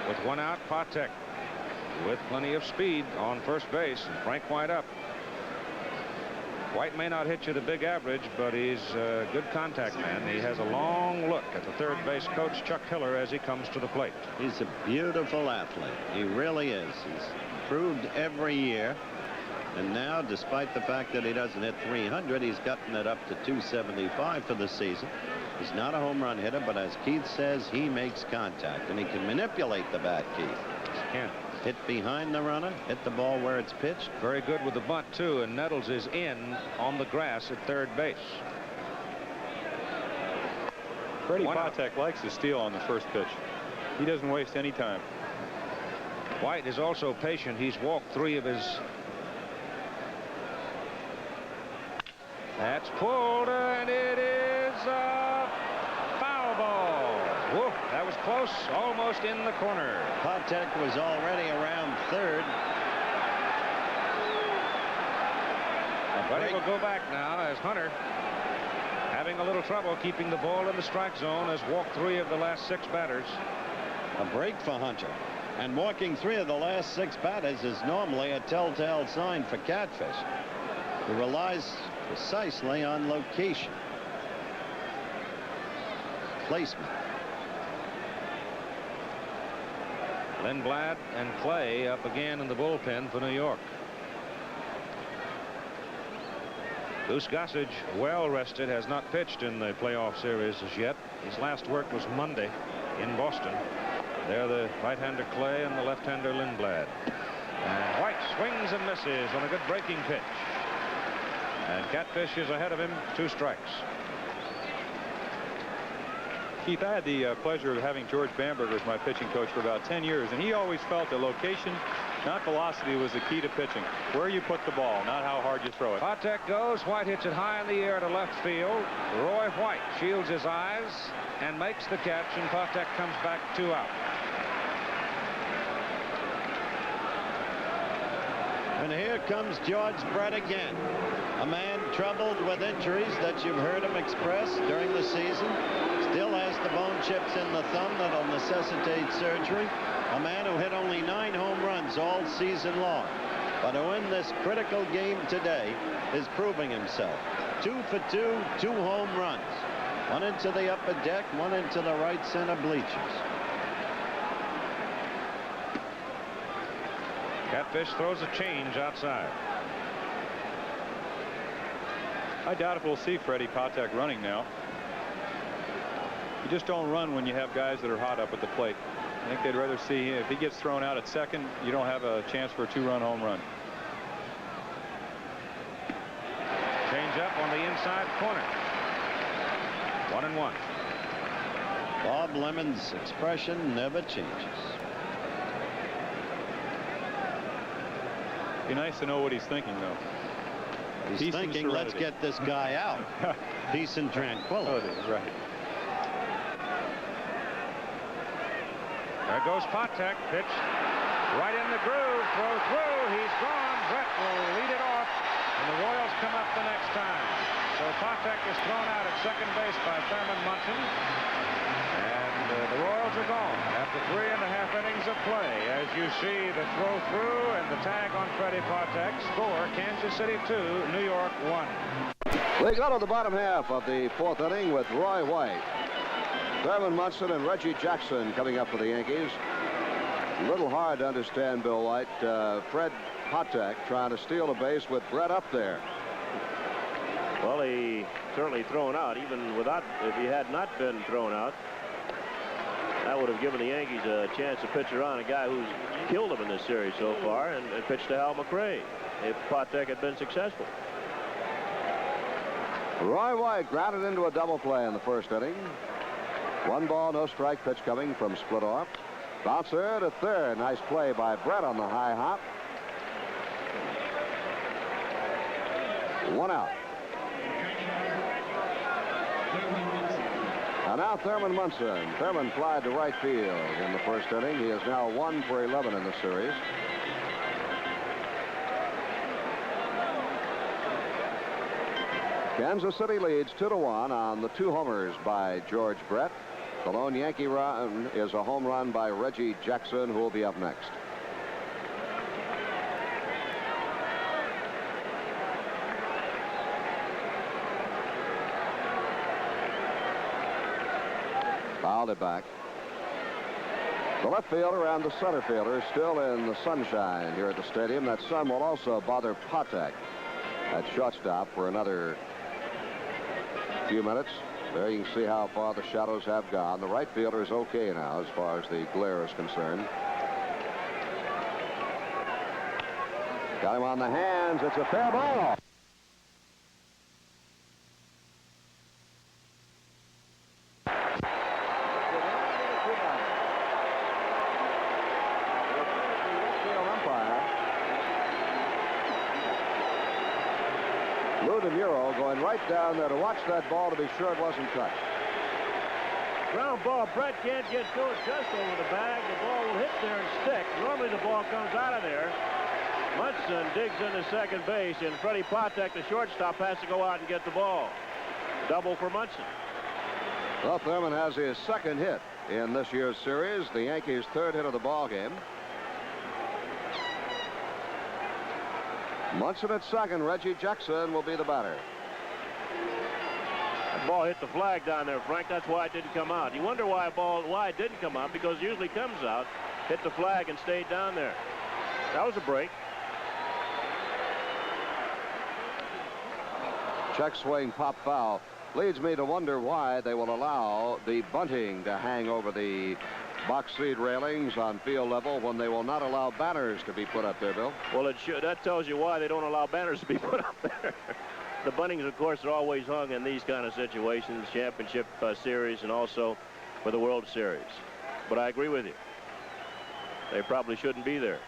With 1 out, Patek with plenty of speed on first base, and Frank White up. White may not hit you the big average, but he's a good contact man. He has a long look at the 3rd base coach, Chuck Hiller, as he comes to the plate. He's a beautiful athlete. He really is. He's improved every year. And now, despite the fact that he doesn't hit 300, he's gotten it up to 275 for the season. He's not a home run hitter, but as Keith says, he makes contact, and he can manipulate the bat, Keith. He can. Hit behind the runner, hit the ball where it's pitched. Very good with the bunt, too, and Nettles is in on the grass at 3rd base. Freddie Patek likes to steal on the first pitch. He doesn't waste any time. White is also patient. He's walked 3 of his. That's pulled, and it is a foul ball. Whoop, that was close, almost in the corner. Patek was already around 3rd. But he will go back now as Hunter, having a little trouble keeping the ball in the strike zone, has walked 3 of the last 6 batters. A break for Hunter. And walking 3 of the last 6 batters is normally a telltale sign for Catfish. He relies precisely on location, placement. Lindblad and Clay up again in the bullpen for New York. Goose Gossage, well rested, has not pitched in the playoff series as yet. His last work was Monday in Boston. There the right-hander Clay and the left-hander Lindblad. And White swings and misses on a good breaking pitch. And Catfish is ahead of him, 2 strikes. Keith, I had the pleasure of having George Bamberger as my pitching coach for about 10 years, and he always felt that location, not velocity, was the key to pitching. Where you put the ball, not how hard you throw it. Patek goes. White hits it high in the air to left field. Roy White shields his eyes and makes the catch, and Patek comes back 2 out. And here comes George Brett again. A man troubled with injuries that you've heard him express during the season. Still has the bone chips in the thumb that'll necessitate surgery. A man who hit only 9 home runs all season long, but who in this critical game today is proving himself. 2 for 2, 2 home runs. One into the upper deck, one into the right center bleachers. Catfish throws a change outside. I doubt if we'll see Freddie Patek running now. You just don't run when you have guys that are hot up at the plate. I think they'd rather see if he gets thrown out at second, you don't have a chance for a 2-run home run. Change up on the inside corner. 1-1. Bob Lemon's expression never changes. Be nice to know what he's thinking, though. He's thinking, let's get this guy out. Peace and tranquility. Right. There goes Patek. Pitch right in the groove. Throw through. He's gone. Brett will lead it off, and the Royals come up the next time. So Patek is thrown out at second base by Thurman Munson, and the Royals are gone after 3.5 innings of play. As you see the throw through and the tag on Freddie Patek. Score: Kansas City 2, New York 1. We go to the bottom half of the 4th inning with Roy White, Thurman Munson, and Reggie Jackson coming up for the Yankees. A little hard to understand, Bill White. Fred Patek trying to steal a base with Brett up there. Well, he certainly thrown out. Even without, if he had not been thrown out, that would have given the Yankees a chance to pitch around a guy who's killed them in this series so far, and pitch to Hal McRae if Patek had been successful. Roy White grounded into a double play in the 1st inning. 1 ball, no strike pitch coming from split off. Bouncer to third. Nice play by Brett on the high hop. 1 out. And now Thurman Munson. Thurman flied to right field in the 1st inning. He is now 1 for 11 in the series. Kansas City leads 2-1 on the 2 homers by George Brett. The lone Yankee run is a home run by Reggie Jackson, who will be up next. Fouled it back. The left fielder and the center fielder still in the sunshine here at the stadium. That sun will also bother Patek at shortstop for another few minutes. There you can see how far the shadows have gone. The right fielder is okay now as far as the glare is concerned. Got him on the hands. It's a fair ball. Going right down there to watch that ball to be sure it wasn't touched. Ground ball. Brett can't get to it just over the bag. The ball will hit there and stick. Normally the ball comes out of there. Munson digs into second base, and Freddie Patek, the shortstop, has to go out and get the ball. Double for Munson. Well, Thurman has his 2nd hit in this year's series. The Yankees' 3rd hit of the ball game. Munson at second. Reggie Jackson will be the batter. That ball hit the flag down there, Frank. That's why it didn't come out. You wonder why it didn't come out, because it usually comes out, hit the flag, and stayed down there. That was a break. Check swing, pop foul. Leads me to wonder why they will allow the bunting to hang over the box seat railings on field level when they will not allow banners to be put up there, Bill. Well, that tells you why they don't allow banners to be put up there. The buntings, of course, are always hung in these kind of situations, championship series, and also for the World Series. But I agree with you. They probably shouldn't be there.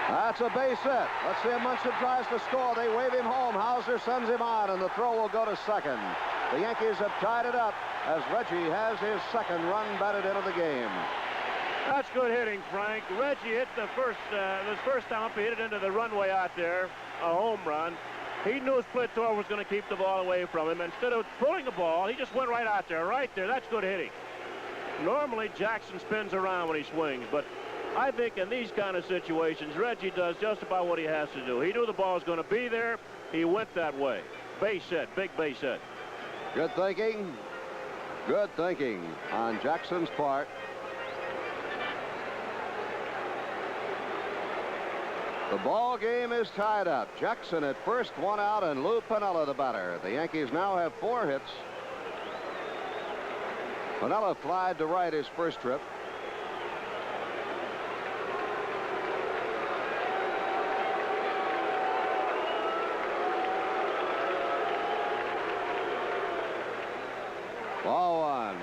That's a base hit. Let's see if Munson tries to score. They wave him home. Hauser sends him on, and the throw will go to second. The Yankees have tied it up as Reggie has his second run batted into the game. That's good hitting, Frank. Reggie hit the first time up. He hit it into the runway out there, a home run. He knew Splitor was going to keep the ball away from him. Instead of pulling the ball, he just went right out there, right there. That's good hitting. Normally, Jackson spins around when he swings, but I think in these kind of situations, Reggie does just about what he has to do. He knew the ball was going to be there. He went that way. Base hit, big base hit. Good thinking. Good thinking on Jackson's part. The ball game is tied up. Jackson at first, one out, and Lou Piniella the batter. The Yankees now have 4 hits. Piniella flied to right his first trip. Ball 1.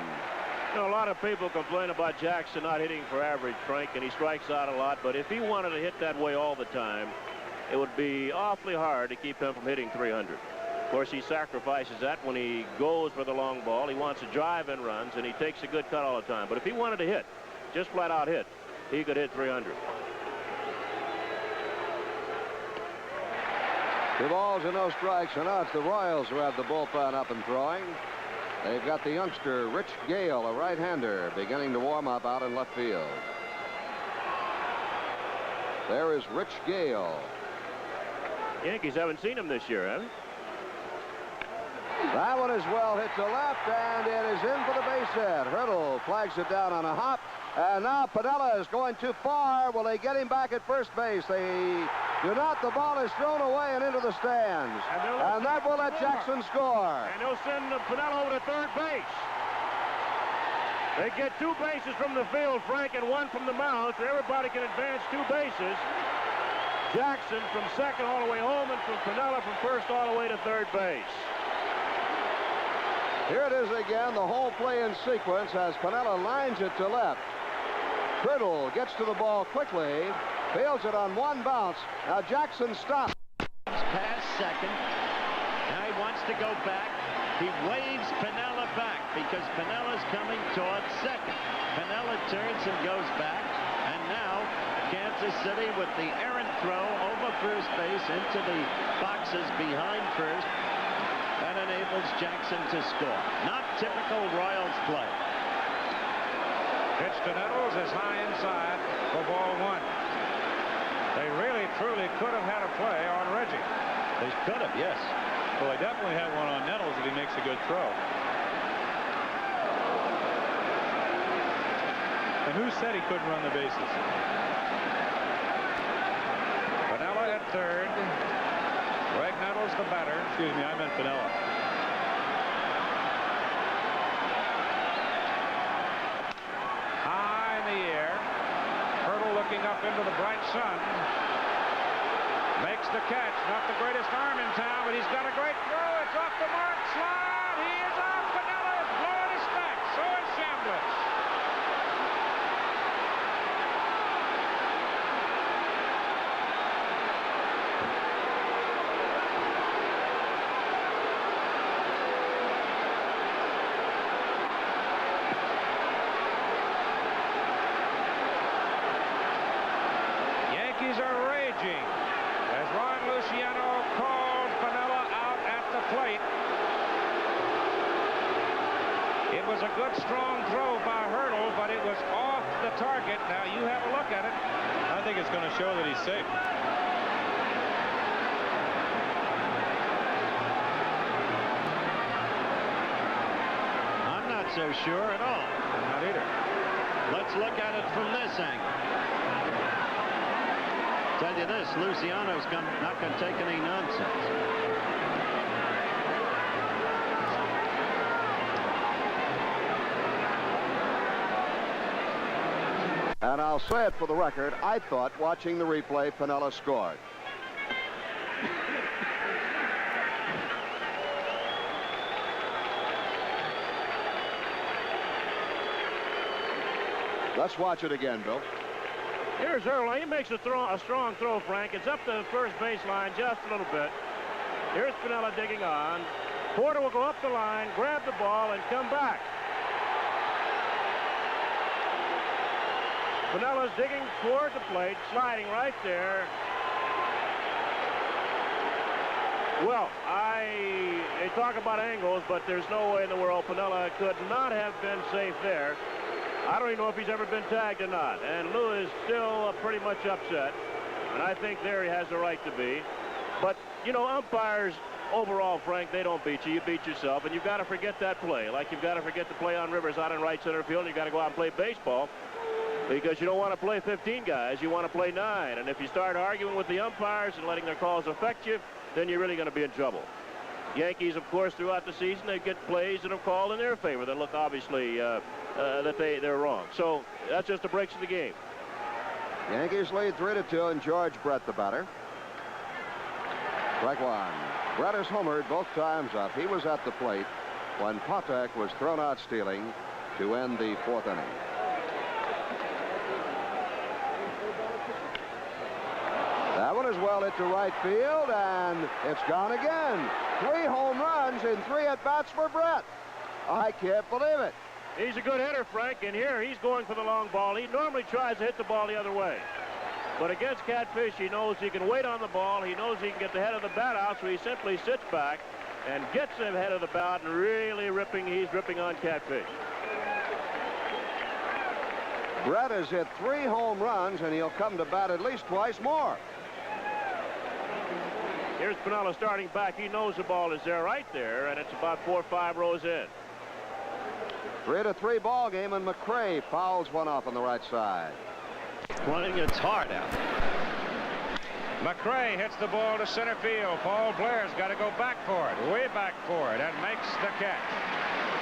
You know, a lot of people complain about Jackson not hitting for average, Frank, and he strikes out a lot. But if he wanted to hit that way all the time, it would be awfully hard to keep him from hitting 300. Of course, he sacrifices that when he goes for the long ball. He wants to drive in runs, and he takes a good cut all the time. But if he wanted to hit, just flat out hit, he could hit 300. 2 balls and no strikes, and now it's the Royals who have the bullpen up and throwing. They've got the youngster Rich Gale, a right-hander, beginning to warm up out in left field. There is Rich Gale. Yankees haven't seen him this year, have they? That one is well hit to left, and it is in for the base hit. Hurdle flags it down on a hop, and now Piniella is going too far. Will they get him back at first base? They do not. The ball is thrown away and into the stands, and that will let Jackson score. And they'll send Piniella over to third base. They get 2 bases from the field, Frank, and 1 from the mound, so everybody can advance 2 bases. Jackson from second all the way home, and from Piniella from first all the way to third base. Here it is again, the whole play in sequence as Piniella lines it to left. Hurdle gets to the ball quickly, fields it on 1 bounce. Now Jackson stops. Past second. Now he wants to go back. He waves Piniella back because Pinella's coming towards second. Piniella turns and goes back. And now Kansas City with the errant throw over first base into the boxes behind first. That enables Jackson to score. Not typical Royals play. Pitch to Nettles is high inside for ball 1. They really, truly could have had a play on Reggie. They could have, yes. Well, they definitely had one on Nettles if he makes a good throw. And who said he couldn't run the bases? Piniella at third. Greg Nettles the batter. Excuse me, I meant Piniella. High in the air. Hurdle looking up into the bright sun. Makes the catch. Not the greatest arm in town, but he's got a great throw. It's off the mark. Slide. He is out. Piniella is blowing his back. So is Chambliss. Yankees are raging as Ron Luciano called Piniella out at the plate. It was a good, strong throw by Hurdle, but it was off the target. Now you have a look at it. I think it's going to show that he's safe. I'm not so sure at all. Not either. Let's look at it from this angle. Tell you this, Luciano's not going to take any nonsense. And I'll say it for the record, I thought watching the replay Piniella scored. Let's watch it again, Bill. Here's Hurdle. He makes a strong throw, Frank. It's up to the first baseline just a little bit. Here's Piniella digging on. Porter will go up the line, grab the ball, and come back. Pinella's digging toward the plate, sliding right there. Well, they talk about angles, but there's no way in the world Pinella could not have been safe there. I don't even know if he's ever been tagged or not. And Lou is still pretty much upset. And I think there he has the right to be. But, you know, umpires, overall, Frank, they don't beat you. You beat yourself. And you've got to forget that play. Like you've got to forget the play on Rivers out in right center field. And you've got to go out and play baseball. Because you don't want to play 15 guys. You want to play 9. And if you start arguing with the umpires and letting their calls affect you, then you're really going to be in trouble. Yankees, of course, throughout the season, they get plays that are called in their favor that look obviously that they're wrong. So that's just the breaks of the game. Yankees lead 3-2, and George Brett the batter. Strike one. Brett is homered both times up. He was at the plate when Patek was thrown out stealing to end the 4th inning. That one is well hit to right field, and it's gone again. 3 home runs in 3 at-bats for Brett. I can't believe it. He's a good hitter, Frank, and here he's going for the long ball. He normally tries to hit the ball the other way. But against Catfish, he knows he can wait on the ball. He knows he can get the head of the bat out, so he simply sits back and gets him head of the bat and really he's ripping on Catfish. Brett has hit 3 home runs, and he'll come to bat at least twice more. Here's Pinella starting back. He knows the ball is there right there, and it's about 4 or 5 rows in. 3-3 ball game, and McRae fouls one off on the right side. Playing its heart out. McRae hits the ball to center field. Paul Blair's got to go back for it, way back for it, and makes the catch.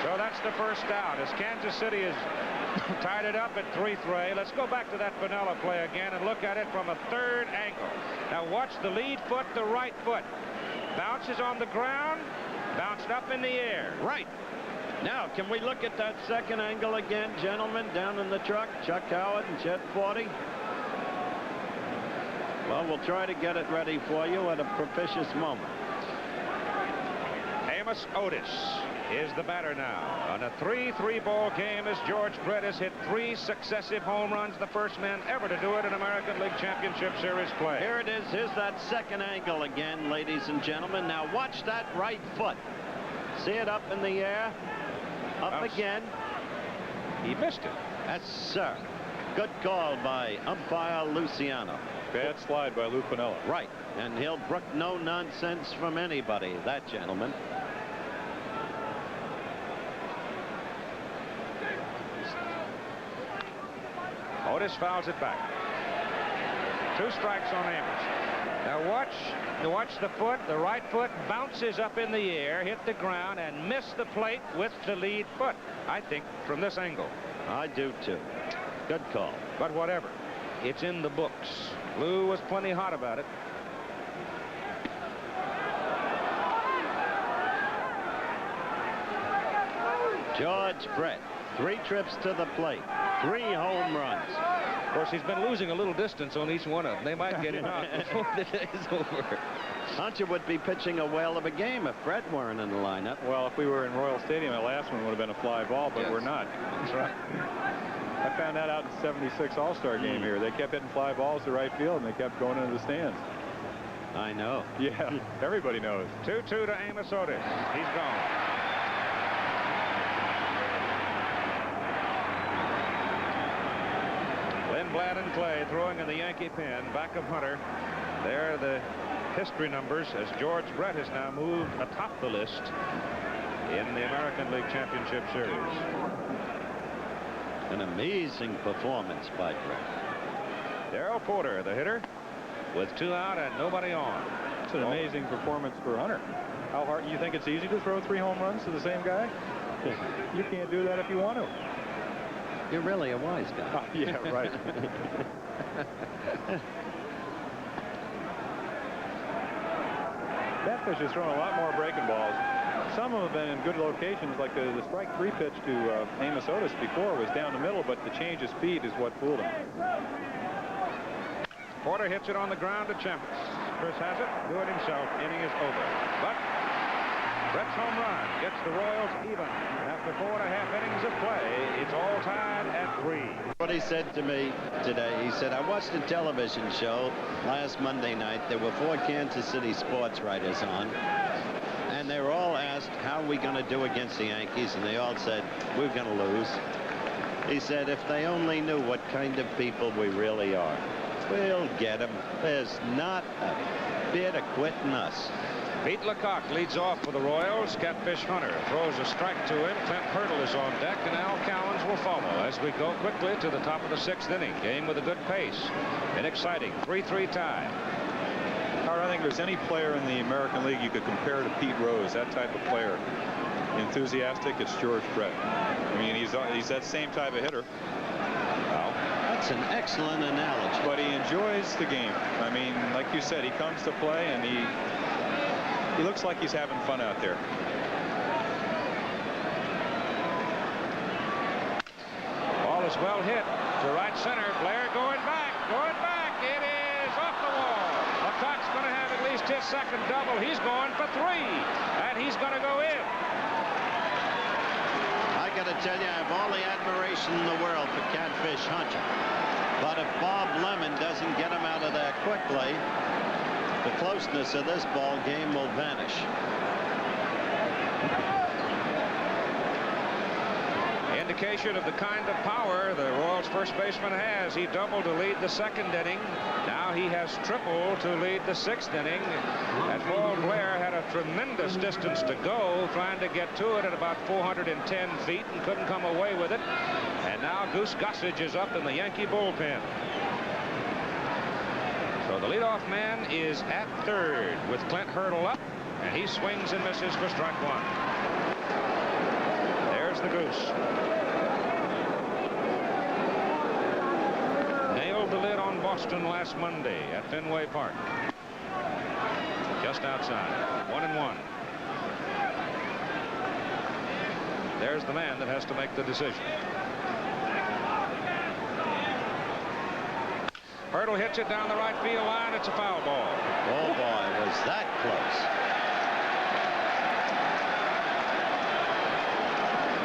So that's the first out as Kansas City is tied it up at 3-3. Let's go back to that Pinella play again and look at it from a third angle. Now watch the lead foot, the right foot. Bounces on the ground, bounced up in the air. Right. Now, can we look at that second angle again, gentlemen, down in the truck? Chuck Howard and Chet 40. Well, we'll try to get it ready for you at a propitious moment. Amos Otis is the batter now on a 3-3 ball game as George Brett has hit 3 successive home runs, the first man ever to do it in American League Championship Series play. Here it is. Here's that second angle again, ladies and gentlemen. Now watch that right foot. See it up in the air? Up again. He missed it. That's sir. Good call by umpire Luciano. Bad slide by Lou Pinella. Right. And he'll brook no nonsense from anybody, that gentleman. Otis fouls it back. 2 strikes on Amos. Now watch the foot. The right foot bounces up in the air, hit the ground, and missed the plate with the lead foot. I think from this angle. I do too. Good call. But whatever. It's in the books. Lou was plenty hot about it. George Brett, 3 trips to the plate, 3 home runs. Of course, he's been losing a little distance on each one of them. They might get him out before the day's over. Hunter would be pitching a whale of a game if Brett weren't in the lineup. Well, if we were in Royal Stadium, the last one would have been a fly ball, but we're not. That's right. I found that out in the '76 All-Star game here. They kept hitting fly balls to right field, and they kept going into the stands. I know. Yeah, everybody knows. 2-2 to Amos Otis. He's gone. Lindblad and Clay throwing in the Yankee pen. Back of Hunter. There are the history numbers as George Brett has now moved atop the list in the American League Championship Series. An amazing performance by Brett. Darrell Porter, the hitter, with 2 out and nobody on. It's an amazing performance for Hunter. How hard you think it's easy to throw 3 home runs to the same guy? You can't do that if you want to. You're really a wise guy. Oh, yeah, right. Catfish is throwing a lot more breaking balls. Some of them have been in good locations, like the strike 3 pitch to Amos Otis before was down the middle, but the change of speed is what fooled him. Porter hits it on the ground to Chambers. Chris has it. Do it himself. Inning is over. But Brett's home run gets the Royals even. After 4.5 innings of play, it's all tied at 3. What he said to me today, he said, I watched a television show last Monday night. There were 4 Kansas City sports writers on, and they were all asked, how are we going to do against the Yankees? And they all said, we're going to lose. He said, if they only knew what kind of people we really are. We'll get them. There's not a bit of quitting us. Pete Lecoq leads off for the Royals. Catfish Hunter throws a strike to him. Clint Hurdle is on deck, and Al Cowens will follow as we go quickly to the top of the 6th inning. Game with a good pace and exciting. 3-3 tie. Howard, I think if there's any player in the American League you could compare to Pete Rose, that type of player, enthusiastic, it's George Brett. I mean, he's that same type of hitter. Well, that's an excellent analogy. But he enjoys the game. I mean, like you said, he comes to play, and he looks like he's having fun out there. Ball is well hit to right center. Blair going back. It is off the wall. Lecoq's going to have at least his second double. He's going for 3, and he's going to go in. I got to tell you, I have all the admiration in the world for Catfish Hunter. But if Bob Lemon doesn't get him out of there quickly, the closeness of this ball game will vanish. Indication of the kind of power the Royals first baseman has. He doubled to lead the 2nd inning. Now he has tripled to lead the 6th inning. And Paul Blair had a tremendous distance to go, trying to get to it at about 410 feet and couldn't come away with it. And now Goose Gossage is up in the Yankee bullpen. So the leadoff man is at 3rd with Clint Hurdle up, and he swings and misses for strike 1. There's the Goose. Nailed the lid on Boston last Monday at Fenway Park. Just outside. 1-1. There's the man that has to make the decision. Hurdle hits it down the right field line. It's a foul ball. Oh, boy, was that close.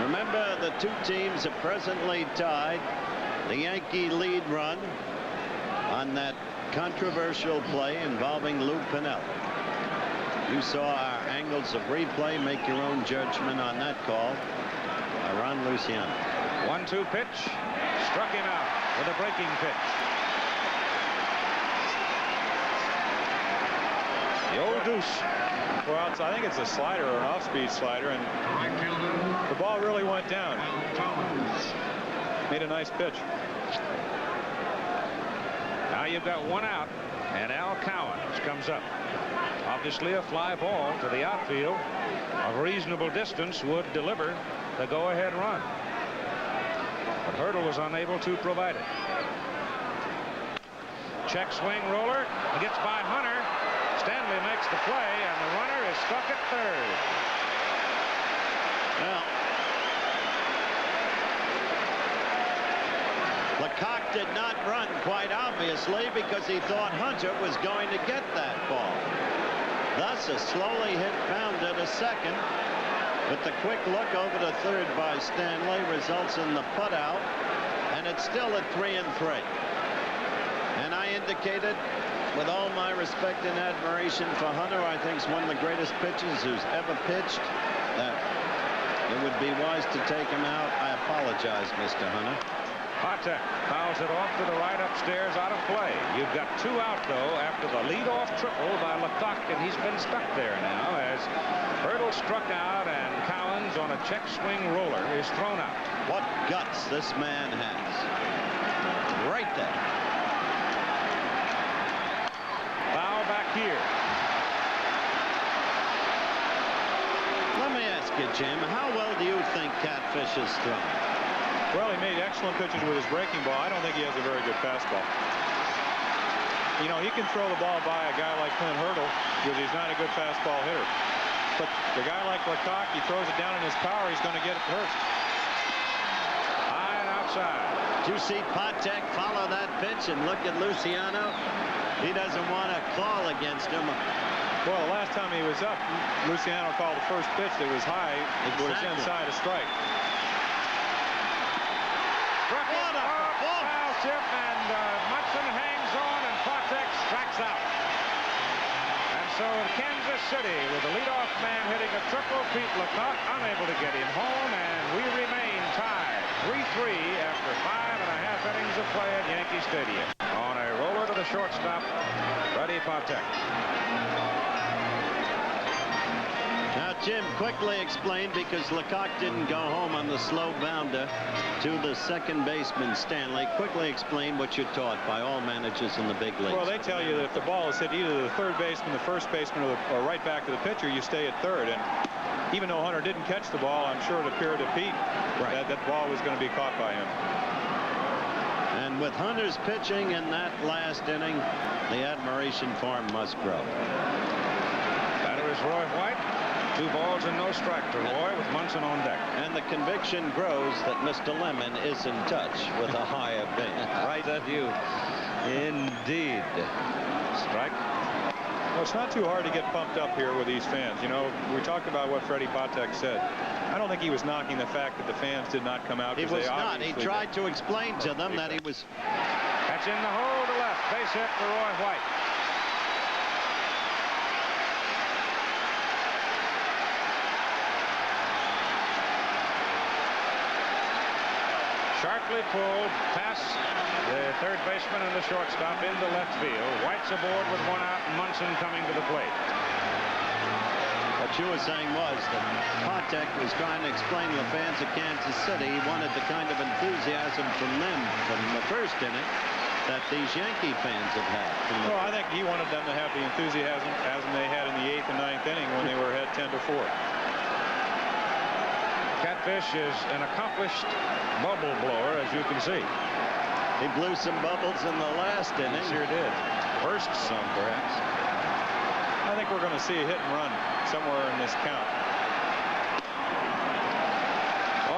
Remember, the 2 teams are presently tied. The Yankee lead run on that controversial play involving Lou Piniella. You saw our angles of replay. Make your own judgment on that call by Ron Luciano. 1-2 pitch. Struck him out with a breaking pitch. The old Goose. Well, I think it's a slider or an off-speed slider, and the ball really went down. Made a nice pitch. Now you've got 1 out, and Al Cowens comes up. Obviously a fly ball to the outfield of reasonable distance would deliver the go-ahead run. But Hurdle was unable to provide it. Check swing roller. He gets by Hunter. Stanley makes the play, and the runner is stuck at 3rd. Well, Lecoq did not run, quite obviously, because he thought Hunter was going to get that ball. Thus, a slowly hit bounder to 2nd, but the quick look over to 3rd by Stanley results in the putout, and it's still at 3-3. And I indicated, with all my respect and admiration for Hunter, I think he's one of the greatest pitchers who's ever pitched, that it would be wise to take him out. I apologize, Mr. Hunter. Patek fouls it off to the right upstairs, out of play. You've got 2 out, though, after the leadoff triple by Lecoq, and he's been stuck there now as Hurdle struck out, and Cowens on a check swing roller is thrown out. What guts this man has. Right there. Foul back here. Let me ask you, Jim, how well do you think Catfish is thrown? Well, he made excellent pitches with his breaking ball. I don't think he has a very good fastball. You know, he can throw the ball by a guy like Clint Hurdle because he's not a good fastball hitter. But the guy like Lecoq, he throws it down in his power, he's going to get it hurt. High and outside. Did you see Patek follow that pitch and look at Luciano? He doesn't want to call against him. Well, the last time he was up, Luciano called the first pitch that was high. It was inside a strike. Struck him off, foul tip, and Munson hangs on, and Patek strikes out. And so in Kansas City, with the leadoff man hitting a triple, Pete Lecoq unable to get him home, and we remain tied 3-3 after 5.5 innings of play at Yankee Stadium. On a roller to the shortstop, Freddie Patek. Now, Jim quickly explained, because Lecoq didn't go home on the slow bounder to the second baseman, Stanley. Quickly explain what you're taught by all managers in the big leagues. Well, they tell you that if the ball is hit either the third baseman, the first baseman, or right back to the pitcher, you stay at third. And even though Hunter didn't catch the ball, I'm sure it appeared to Pete that that ball was going to be caught by him. And with Hunter's pitching in that last inning, the admiration for him must grow. Batter is Roy White. 2 balls and no strike to Roy, with Munson on deck. And the conviction grows that Mr. Lemon is in touch with a higher being. Right at you. Indeed. Strike. Well, it's not too hard to get pumped up here with these fans. You know, we talked about what Freddie Patek said. I don't think he was knocking the fact that the fans did not come out. He was not. He tried to explain to them that he was. That's in the hole to left. Base hit for Roy White. Sharply pulled past the third baseman and the shortstop into left field. White's aboard with 1 out, and Munson coming to the plate. What you were saying was that Patek was trying to explain to the fans of Kansas City he wanted the kind of enthusiasm from them from the first inning that these Yankee fans have had. Well, I think he wanted them to have the enthusiasm as they had in the 8th and 9th inning when they were ahead 10-4. Catfish is an accomplished bubble blower, as you can see. He blew some bubbles in the last inning. He sure did. Burst some, perhaps. I think we're going to see a hit and run somewhere in this count. 0-1,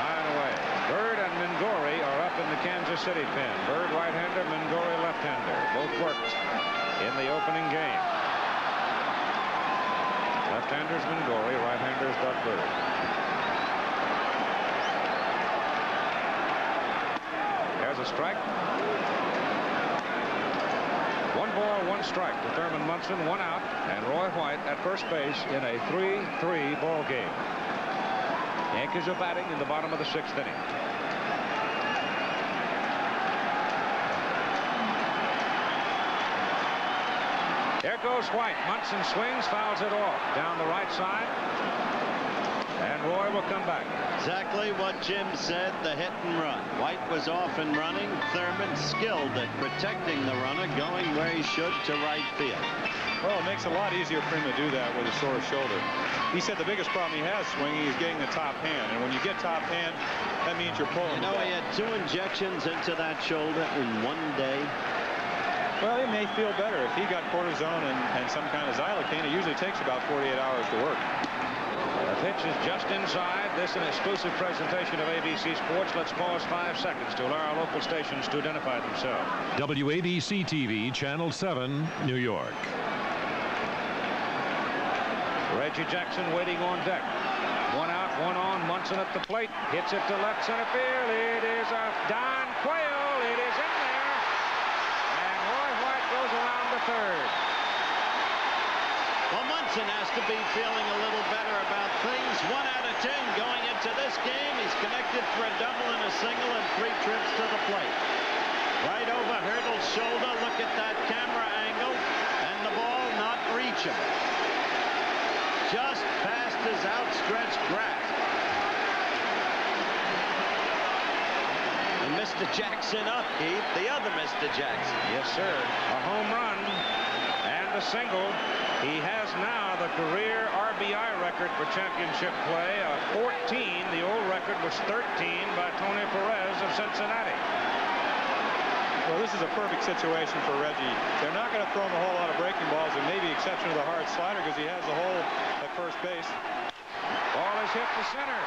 high and away. Bird and Mingori are up in the Kansas City pen. Bird right-hander, Mingori left-hander. Both worked in the opening game. Left-handers Mingori, right-handers Doug Bird. There's a strike. 1 ball, 1 strike to Thurman Munson, 1 out, and Roy White at first base in a 3-3 ball game. Yankees are batting in the bottom of the 6th inning. There goes White. Munson swings, fouls it off down the right side, and Roy will come back. Exactly what Jim said, the hit and run. White was off and running. Thurman skilled at protecting the runner, going where he should to right field. Well, it makes it a lot easier for him to do that with a sore shoulder. He said the biggest problem he has swinging is getting the top hand. And when you get top hand, that means you're pulling. You know, he had 2 injections into that shoulder in 1 day. Well, he may feel better. If he got cortisone and some kind of xylocaine, it usually takes about 48 hours to work. The pitch is just inside. This an exclusive presentation of ABC Sports. Let's pause 5 seconds to allow our local stations to identify themselves. WABC TV, Channel 7, New York. Reggie Jackson waiting on deck. 1 out, 1 on. Munson at the plate. Hits it to left center field. It is a Don Quayle. It is in there. And Roy White goes around the third. Well, Munson has to be feeling a little better about things. 1 out of 10 going into this game. He's connected for a double and a single and 3 trips to the plate. Right over Hurdle's shoulder. Look at that camera angle. And the ball not reachable. Just past his outstretched grasp. And Mr. Jackson up, Keith. The other Mr. Jackson. Yes, sir. A home run and a single. He has now the career RBI record for championship play of 14. The old record was 13 by Tony Perez of Cincinnati. Well, this is a perfect situation for Reggie. They're not going to throw him a whole lot of breaking balls, and maybe exception to the hard slider because he has the hole at first base. Ball is hit to center.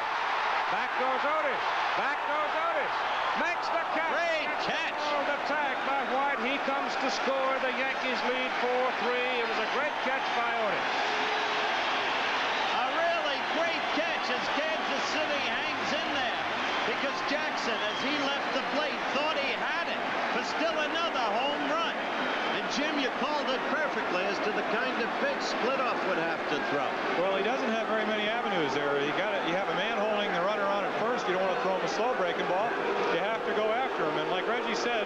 Back goes Otis. Back goes Otis. Makes the catch. Great catch. Oh, the tag by White. He comes to score. The Yankees lead 4-3. It was a great catch by Otis. A really great catch as Kansas City hangs in there, because Jackson, as he left the plate, thought he had it, but still another home run. And Jim, you called it perfectly as to the kind of pitch Splitoff would have to throw. Well, he doesn't have very many avenues there. You have a man holding the runner on at first. You don't want to throw him a slow breaking ball. You have to go after him. And like Reggie said,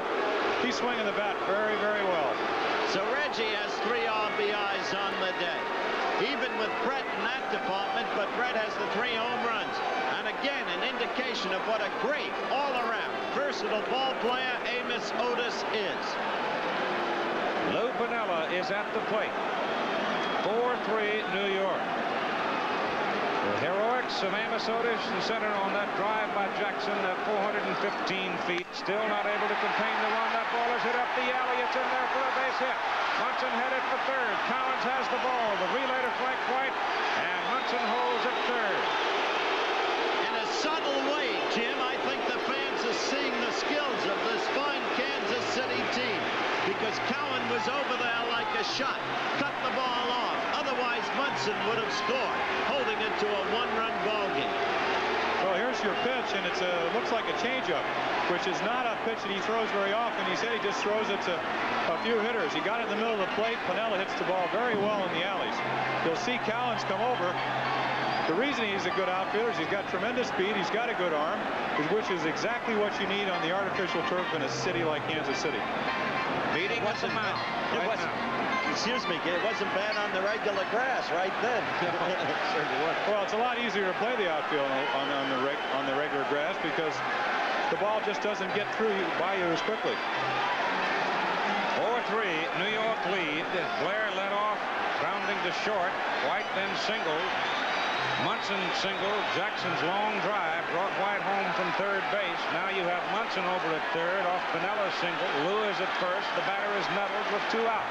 he's swinging the bat very, very well. So Reggie has 3 RBIs on the day. Even with Brett in that department, but Brett has the 3 home runs. And again, an indication of what a great all-around versatile ball player Amos Otis is. Lou Piniella is at the plate. 4-3 New York. The heroics of Amos Otis in center on that drive by Jackson at 415 feet. Still not able to contain the run. That ball is hit up the alley. It's in there for a base hit. Munson headed for third. Collins has the ball. The relay to Frank White. And Munson holds at third. In a subtle way, Jim, I think the fans are seeing the skills of this fine Kansas City team, because Cowan was over there like a shot, cut the ball off. Otherwise, Munson would have scored, holding it to a 1-run ball game. Well, here's your pitch, and it looks like a changeup, which is not a pitch that he throws very often. He said he just throws it to a few hitters. He got it in the middle of the plate. Piniella hits the ball very well in the alleys. You'll see Collins come over. The reason he's a good outfielder is he's got tremendous speed. He's got a good arm, which is exactly what you need on the artificial turf in a city like Kansas City. Beating at the mound. Excuse me, it wasn't bad on the regular grass right then. Well, it's a lot easier to play the outfield on the regular grass, because the ball just doesn't get through by you as quickly. 4-3 New York lead. Blair led off, grounding to short. White then singled. Munson singled. Jackson's long drive brought White home from third base. Now you have Munson over at third off Piniella's single. Lou is at first. The batter is nettled with 2 out.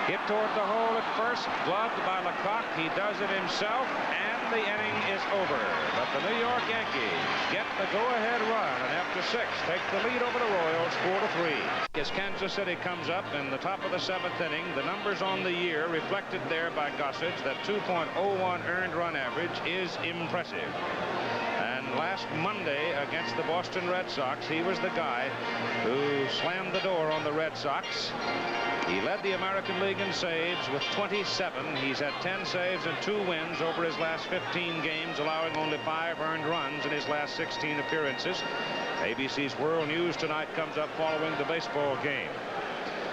Hit toward the hole at first, gloved by Lecoq. He does it himself, and the inning is over. But the New York Yankees get the go-ahead run, and after 6, take the lead over the Royals 4-3. As Kansas City comes up in the top of the 7th inning, the numbers on the year reflected there by Gossage, that 2.01 earned run average is impressive. And last Monday against the Boston Red Sox, he was the guy who slammed the door on the Red Sox. He led the American League in saves with 27. He's had 10 saves and 2 wins over his last 15 games, allowing only 5 earned runs in his last 16 appearances. ABC's World News tonight comes up following the baseball game.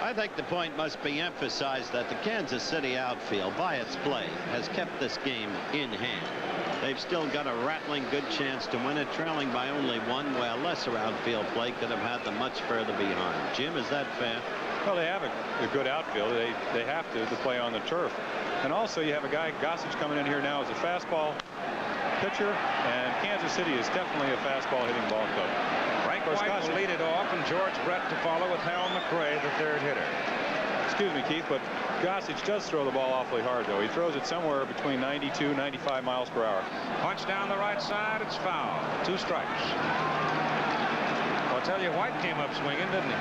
I think the point must be emphasized that the Kansas City outfield, by its play, has kept this game in hand. They've still got a rattling good chance to win it, trailing by only 1, where lesser outfield play could have had them much further behind. Jim, is that fair? Well, they have a good outfield. They have to play on the turf. And also, you have a guy, Gossage, coming in here now as a fastball pitcher, and Kansas City is definitely a fastball hitting ball club. Frank White will lead it off, and George Brett to follow with Hal McRae, the third hitter. Excuse me, Keith, but Gossage does throw the ball awfully hard, though. He throws it somewhere between 92, 95 miles per hour. Punch down the right side. It's foul. 2 strikes. I'll tell you, White came up swinging, didn't he?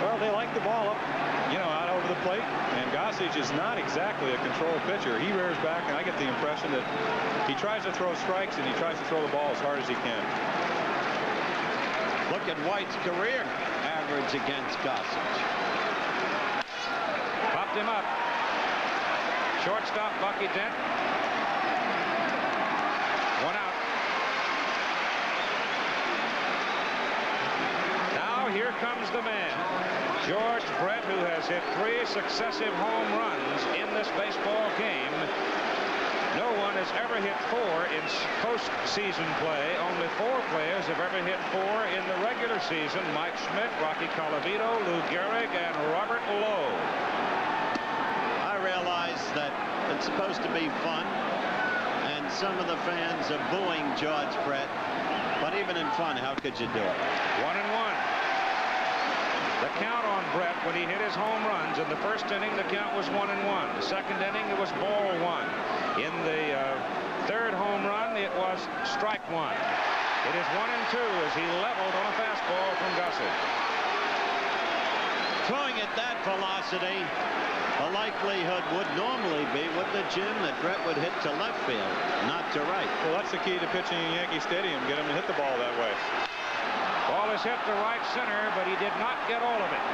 Well, they like the ball up, out over the plate. And Gossage is not exactly a controlled pitcher. He rears back, and I get the impression that he tries to throw strikes, and he tries to throw the ball as hard as he can. Look at White's career average against Gossage. Popped him up. Shortstop Bucky Dent. 1 out. Now here comes the man, George Brett, who has hit 3 successive home runs in this baseball game. No one has ever hit 4 in postseason play. Only 4 players have ever hit 4 in the regular season. Mike Schmidt, Rocky Colavito, Lou Gehrig, and Robert Lowe. I realize that it's supposed to be fun, and some of the fans are booing George Brett. But even in fun, how could you do it? 1-1. The count on Brett when he hit his home runs in the first inning, the count was 1-1. The second inning, it was ball 1. In the was strike one. It is 1-2 as he leveled on a fastball from Gossage. Throwing at that velocity, the likelihood would normally be, wouldn't it, Jim, that Brett would hit to left field, not to right. Well, that's the key to pitching in Yankee Stadium. Get him to hit the ball that way. Ball is hit to right center, but he did not get all of it.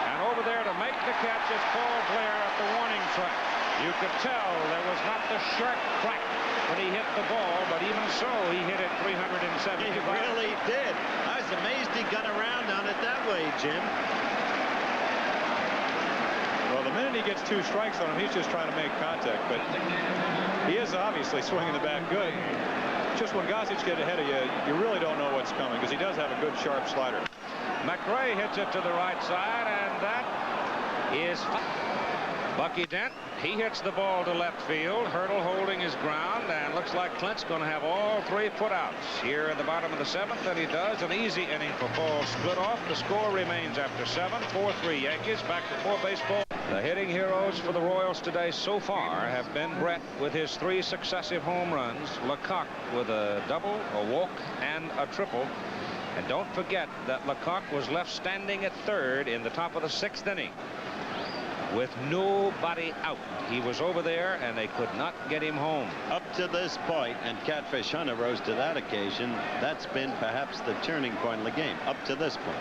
And over there to make the catch is Paul Blair at the warning track. You could tell there was not the sharp crack when he hit the ball, but even so, he hit it 370. He really did. I was amazed he got around on it that way, Jim. Well, the minute he gets 2 strikes on him, he's just trying to make contact, but he is obviously swinging the bat good. Just when Gossage gets ahead of you, you really don't know what's coming because he does have a good sharp slider. McRae hits it to the right side, and that is Bucky Dent. He hits the ball to left field. Hurdle holding his ground, and looks like Clint's going to have all 3 putouts here in the bottom of the 7th, and he does. An easy inning for Paul Splitoff. The score remains after 7, 4-3 Yankees. Back to 4 baseball. The hitting heroes for the Royals today so far have been Brett with his 3 successive home runs, Lecoq with a double, a walk, and a triple. And don't forget that Lecoq was left standing at third in the top of the 6th inning with nobody out. He was over there, and they could not get him home. Up to this point, and Catfish Hunter rose to that occasion, that's been perhaps the turning point of the game. Up to this point.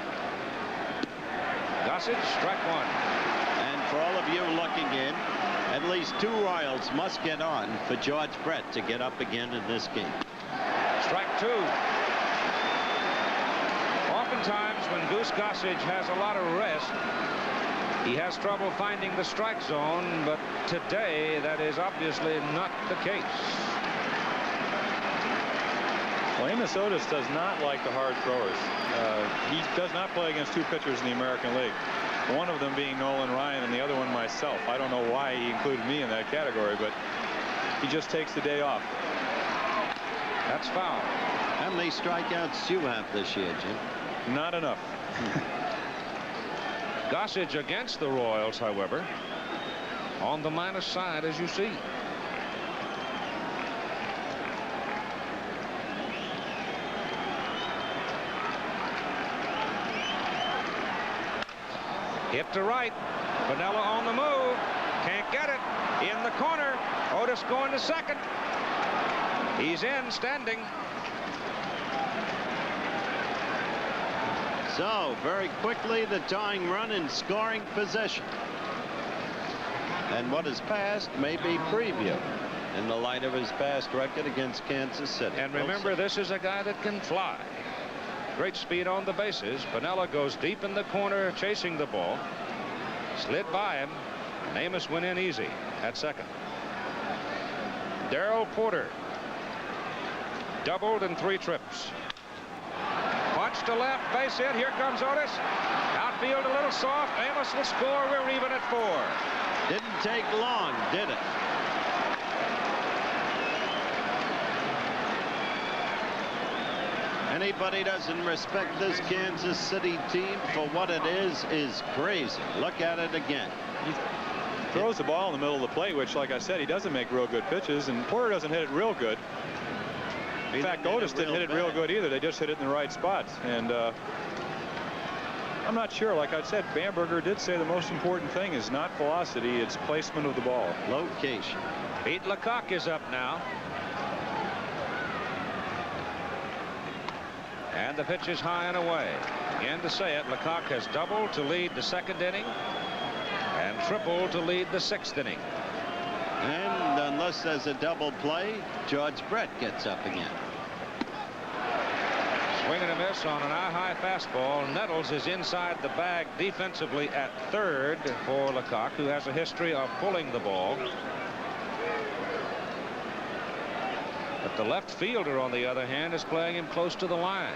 Gossage, strike one. And for all of you looking in, at least 2 Royals must get on for George Brett to get up again in this game. Strike 2. Oftentimes when Goose Gossage has a lot of rest, he has trouble finding the strike zone, but today that is obviously not the case. Well, Amos Otis does not like the hard throwers. He does not play against 2 pitchers in the American League. One of them being Nolan Ryan and the other one myself. I don't know why he included me in that category, but he just takes the day off. That's foul. How many strikeouts do you have this year, Jim? Not enough. Gossage against the Royals, however, on the minus side, as you see. Hit to right. Piniella on the move. Can't get it. In the corner. Otis going to second. He's in, standing. So, very quickly, the tying run in scoring possession. And what is past may be preview in the light of his past record against Kansas City. And remember, this is a guy that can fly. Great speed on the bases. Piniella goes deep in the corner chasing the ball. Slid by him. And Amos went in easy at second. Darrell Porter doubled in 3 trips. Punch to left, base hit. Here comes Otis. Outfield a little soft. Amos will score. We're even at 4. Didn't take long, did it? Anybody doesn't respect this Kansas City team for what it is crazy. Look at it again. He throws the ball in the middle of the plate, which, like I said, he doesn't make real good pitches, and Porter doesn't hit it real good. In fact, Otis didn't hit it real good either. They just hit it in the right spots. And I'm not sure. Like I said, Bamberger did say the most important thing is not velocity, it's placement of the ball. Location. Pete Lecoq is up now. And the pitch is high and away. Again, to say it, Lecoq has doubled to lead the 2nd inning and tripled to lead the 6th inning. And unless there's a double play, George Brett gets up again. Swing and a miss on an eye-high fastball. Nettles is inside the bag defensively at 3rd for Lecoq, who has a history of pulling the ball. But the left fielder, on the other hand, is playing him close to the line.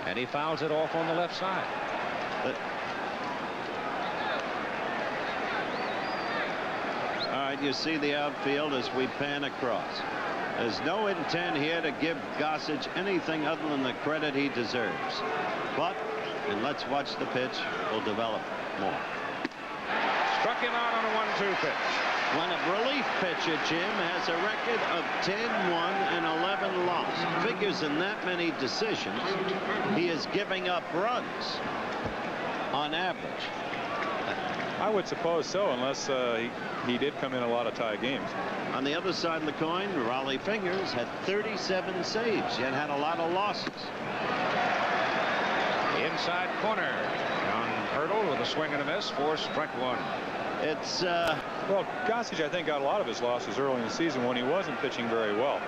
And he fouls it off on the left side. All right, you see the outfield as we pan across. There's no intent here to give Gossage anything other than the credit he deserves. But, and let's watch the pitch, will develop more. Struck struck him out on a 1-2 pitch. When a relief pitcher, Jim, has a record of 10-1 and 11 loss, figures in that many decisions, he is giving up runs on average. I would suppose so, unless he did come in a lot of tie games. On the other side of the coin, Rollie Fingers had 37 saves, yet had a lot of losses. Inside corner. John Hurdle with a swing and a miss for strike one. It's well, Gossage, I think, got a lot of his losses early in the season when he wasn't pitching very well.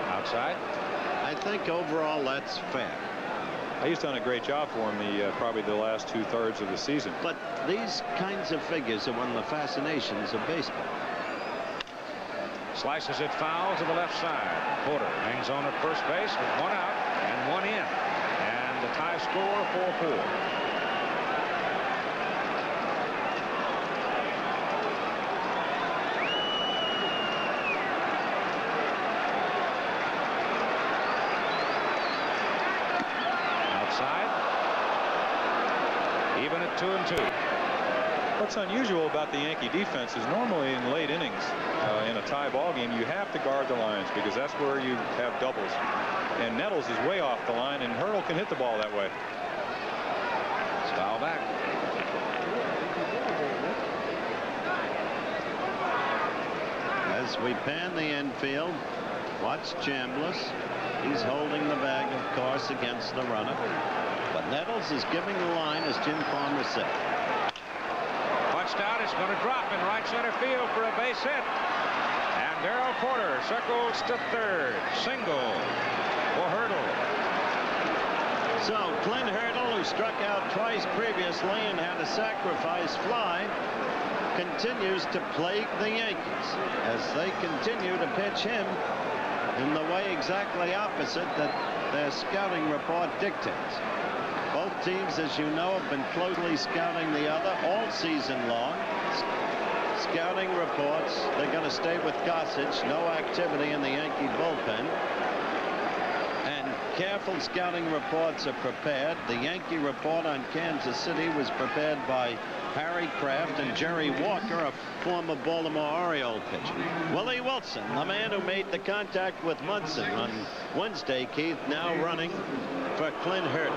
Outside. I think overall that's fair. He's done a great job for him probably the last 2/3 of the season. But these kinds of figures are one of the fascinations of baseball. Slices it foul to the left side. Porter hangs on at first base with one out and one in. And the tie score 4-4. Even at 2-2. What's unusual about the Yankee defense is normally in late innings in a tie ball game, you have to guard the lines because that's where you have doubles. And Nettles is way off the line, and Hurdle can hit the ball that way. Foul back. As we pan the infield, watch Chambliss. He's holding the bag, of course, against the runner. But Nettles is giving the line, as Jim Palmer said. Punched out. It's going to drop in right center field for a base hit. And Darrell Porter circles to third. Single for Hurdle. So Clint Hurdle, who struck out twice previously and had a sacrifice fly, continues to plague the Yankees as they continue to pitch him in the way exactly opposite that their scouting report dictates. Both teams, as you know, have been closely scouting the other all season long. Scouting reports, they're going to stay with Gossage. No activity in the Yankee bullpen. And careful scouting reports are prepared. The Yankee report on Kansas City was prepared by Harry Kraft and Jerry Walker, a former Baltimore Oriole pitcher. Willie Wilson, the man who made the contact with Munson on Wednesday, Keith, now running for Clint Hurdle.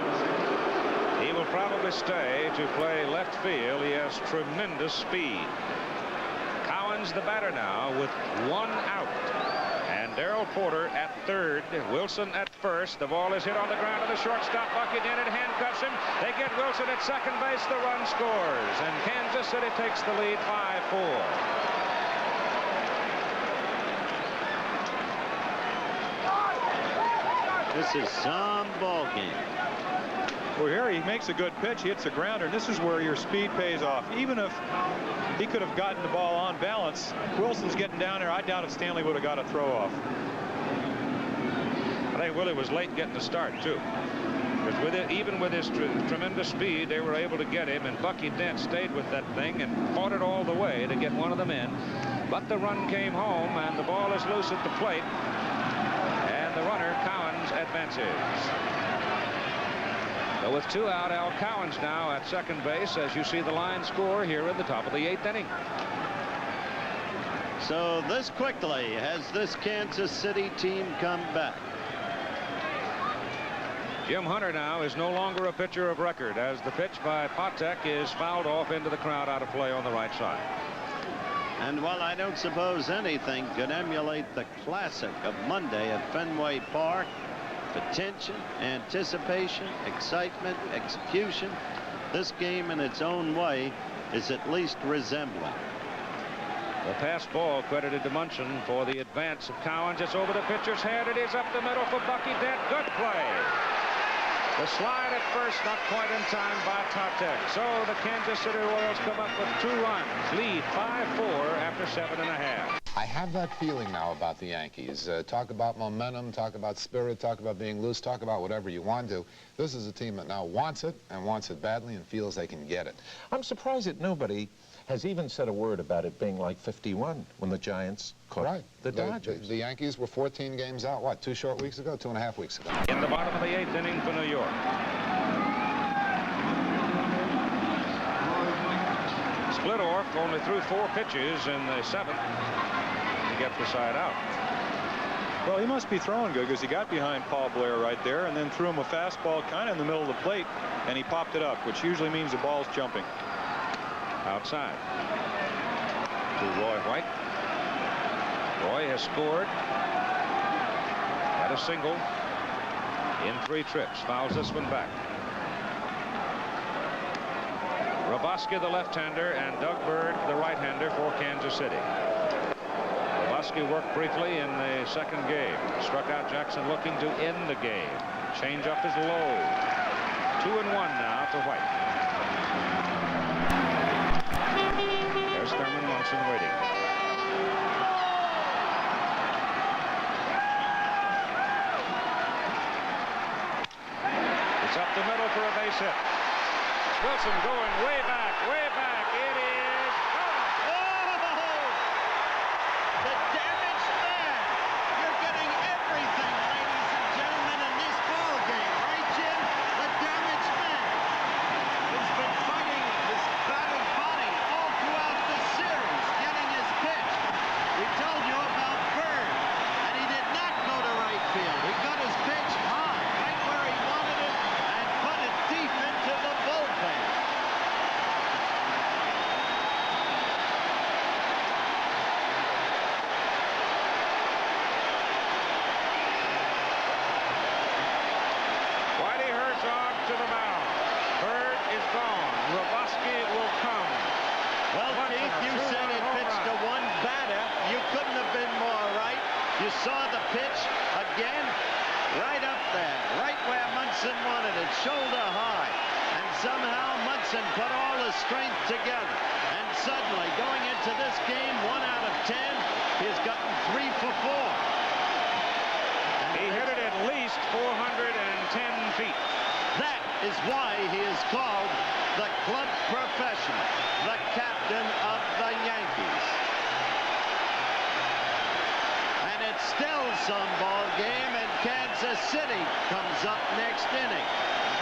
He will probably stay to play left field. He has tremendous speed. Cowan's the batter now with one out. And Darrell Porter at third. Wilson at first. The ball is hit on the ground to the shortstop bucket, and it handcuffs him. They get Wilson at second base. The run scores. And Kansas City takes the lead 5-4. This is some ball game. Well, here he makes a good pitch, hits a grounder, and this is where your speed pays off. Even if he could have gotten the ball on balance, Wilson's getting down there. I doubt if Stanley would have got a throw off. I think Willie was late getting the start, too. Because with it, even with his tremendous speed, they were able to get him, and Bucky Dent stayed with that thing and fought it all the way to get one of them in. But the run came home, and the ball is loose at the plate. And the runner, Cowens, advances. So with two out, Al Cowens now at second base as you see the line score here in the top of the 8th inning. So this quickly has this Kansas City team come back. Jim Hunter now is no longer a pitcher of record as the pitch by Patek is fouled off into the crowd out of play on the right side. And while I don't suppose anything could emulate the classic of Monday at Fenway Park, attention, anticipation, excitement, execution, this game in its own way is at least resembling. The pass ball credited to Munson for the advance of Cowens. It's over the pitcher's head. It is up the middle for Bucky Dent. Good play. The slide at first not quite in time by Patek. So the Kansas City Royals come up with 2 runs. Lead 5-4 after 7½. I have that feeling now about the Yankees. Talk about momentum, talk about spirit, talk about being loose, talk about whatever you want to. This is a team that now wants it and wants it badly and feels they can get it. I'm surprised that nobody has even said a word about it being like 51 when the Giants caught the Dodgers. The Yankees were 14 games out, what, 2 short weeks ago, 2.5 weeks ago. In the bottom of the 8th inning for New York. Splittorff only threw 4 pitches in the 7th to get the side out. Well, he must be throwing good because he got behind Paul Blair right there and then threw him a fastball kind of in the middle of the plate, and he popped it up, which usually means the ball's jumping. Outside to Roy White. Roy has scored at a single in 3 trips. Fouls this one back. Roboski, the left-hander, and Doug Bird, the right-hander for Kansas City. Roboski worked briefly in the 2nd game. Struck out Jackson looking to end the game. Change-up is low. 2-1 now to White. There's Thurman Munson waiting. It's up the middle for a base hit. Wilson going way back, way back. It is gone. Oh! The damaged man. You're getting everything, ladies and gentlemen, in this ball game, right, Jim? The damaged man. He's been fighting his battered body all throughout the series, getting his pitch. We told you about Bird, and he did not go to right field. He got his pitch high, right where he wanted it, and put it deep into the bullpen. Whitey Herzog to the mound. Bird is gone. Roboski will come. Well, Keith, you said it pitched to one batter. You couldn't have been more right. You saw the pitch again, right up there, right where Munson wanted it, shoulder high. And somehow Munson put all his strength together. And suddenly, going into this game, 1 out of 10, he's gotten 3 for 4. He hit it at least 410 feet. That is why he is called the club professional, the captain of the Yankees. And it's still some ball game, and Kansas City comes up next inning.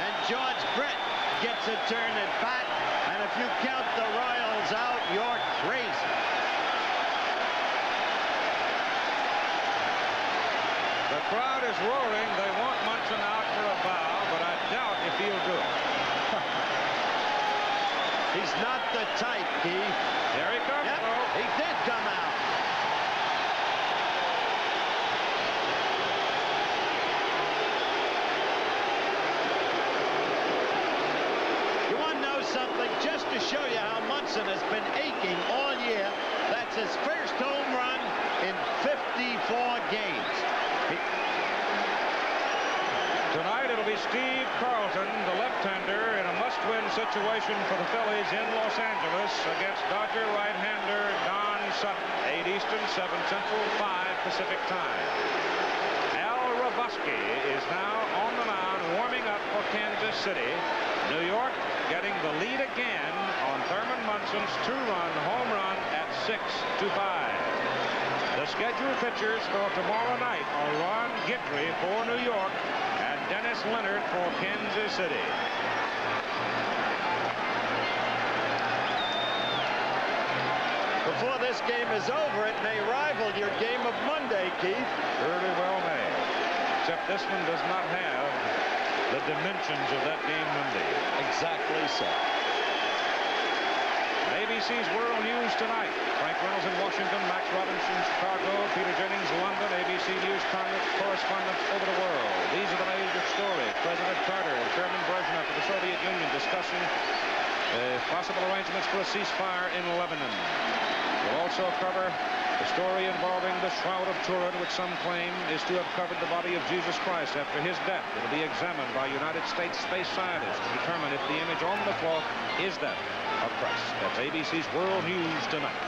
And George Brett gets a turn at bat, and if you count the Royals out, you're crazy. The crowd is roaring. They want Munson out for a bow, but I doubt if he'll do it. He's not the type, Keith. There he comes, Yep, though. he did come out. You want to know something? Just to show you how Munson has been aching all year, that's his first home run in 54 games. Tonight it'll be Steve Carlton, the left-hander, in a must-win situation for the Phillies in Los Angeles against Dodger right-hander Don Sutton. 8 Eastern, 7 Central, 5 Pacific time. Al Roboski is now on the mound warming up for Kansas City. New York getting the lead again on Thurman Munson's 2-run home run at 6-5. The scheduled pitchers for tomorrow night are Ron Guidry for New York and Dennis Leonard for Kansas City. Before this game is over, it may rival your game of Monday, Keith. Surely well may. Except this one does not have the dimensions of that game Monday. Exactly so. ABC's World News tonight. Frank Reynolds in Washington, Max Robinson, Chicago, Peter Jennings, London, ABC News correspondents over the world. These are the major stories. President Carter and Chairman Brezhnev of the Soviet Union discussing possible arrangements for a ceasefire in Lebanon. We'll also cover the story involving the Shroud of Turin, which some claim is to have covered the body of Jesus Christ after his death. It'll be examined by United States space scientists to determine if the image on the cloth is that of Christ. That's ABC's World News tonight.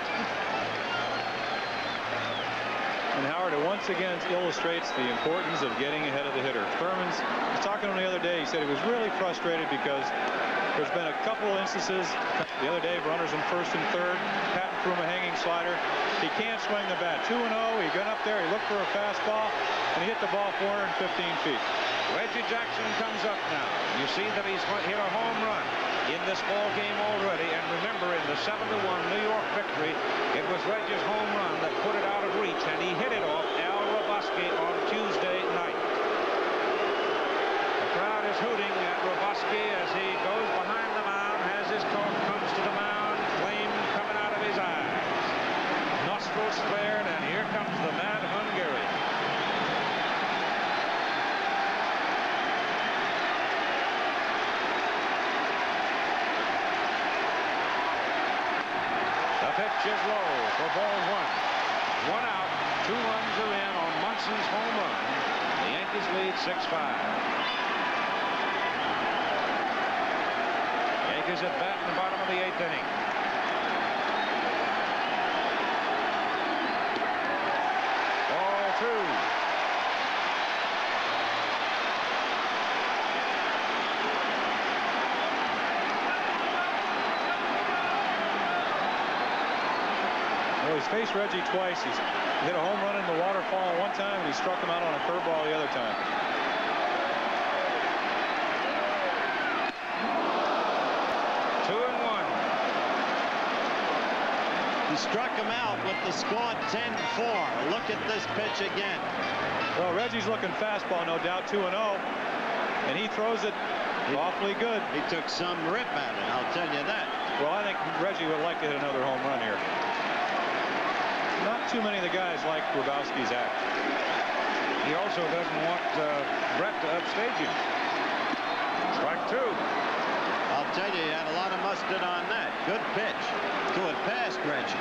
And Howard, it once again illustrates the importance of getting ahead of the hitter. Thurman's was talking to him the other day. He said he was really frustrated because there's been a couple instances the other day, runners in first and third. Patton threw him a hanging slider. He can't swing the bat. 2-0. He got up there. He looked for a fastball, and he hit the ball 415 feet. Reggie Jackson comes up now. You see that he's hit a home run. in this ball game already. And remember, in the 7-1 New York victory, it was Reggie's home run that put it out of reach, and he hit it off Al Roboski on Tuesday night. The crowd is hooting at Roboski as he goes behind the mound, has his coat, comes to the mound, flame coming out of his eyes, nostrils flared, and here comes the mad Hungarian. The pitch is low for ball one. 1 out, 2 runs are in on Munson's home run. The Yankees lead 6-5. Yankees at bat in the bottom of the 8th inning. Ball 2. Well, he's faced Reggie twice. He's hit a home run in the waterfall one time, and he struck him out on a curveball the other time. He struck him out with the score 10-4. Look at this pitch again. Well, Reggie's looking fastball, no doubt, 2-0, and he throws it awfully good. He took some rip at it, I'll tell you that. Well, I think Reggie would like to hit another home run here. Not too many of the guys like Grabowski's act. He also doesn't want Brett to upstage him. Strike 2. I'll tell you, he had a lot of mustard on that. Good pitch. To it past Reggie.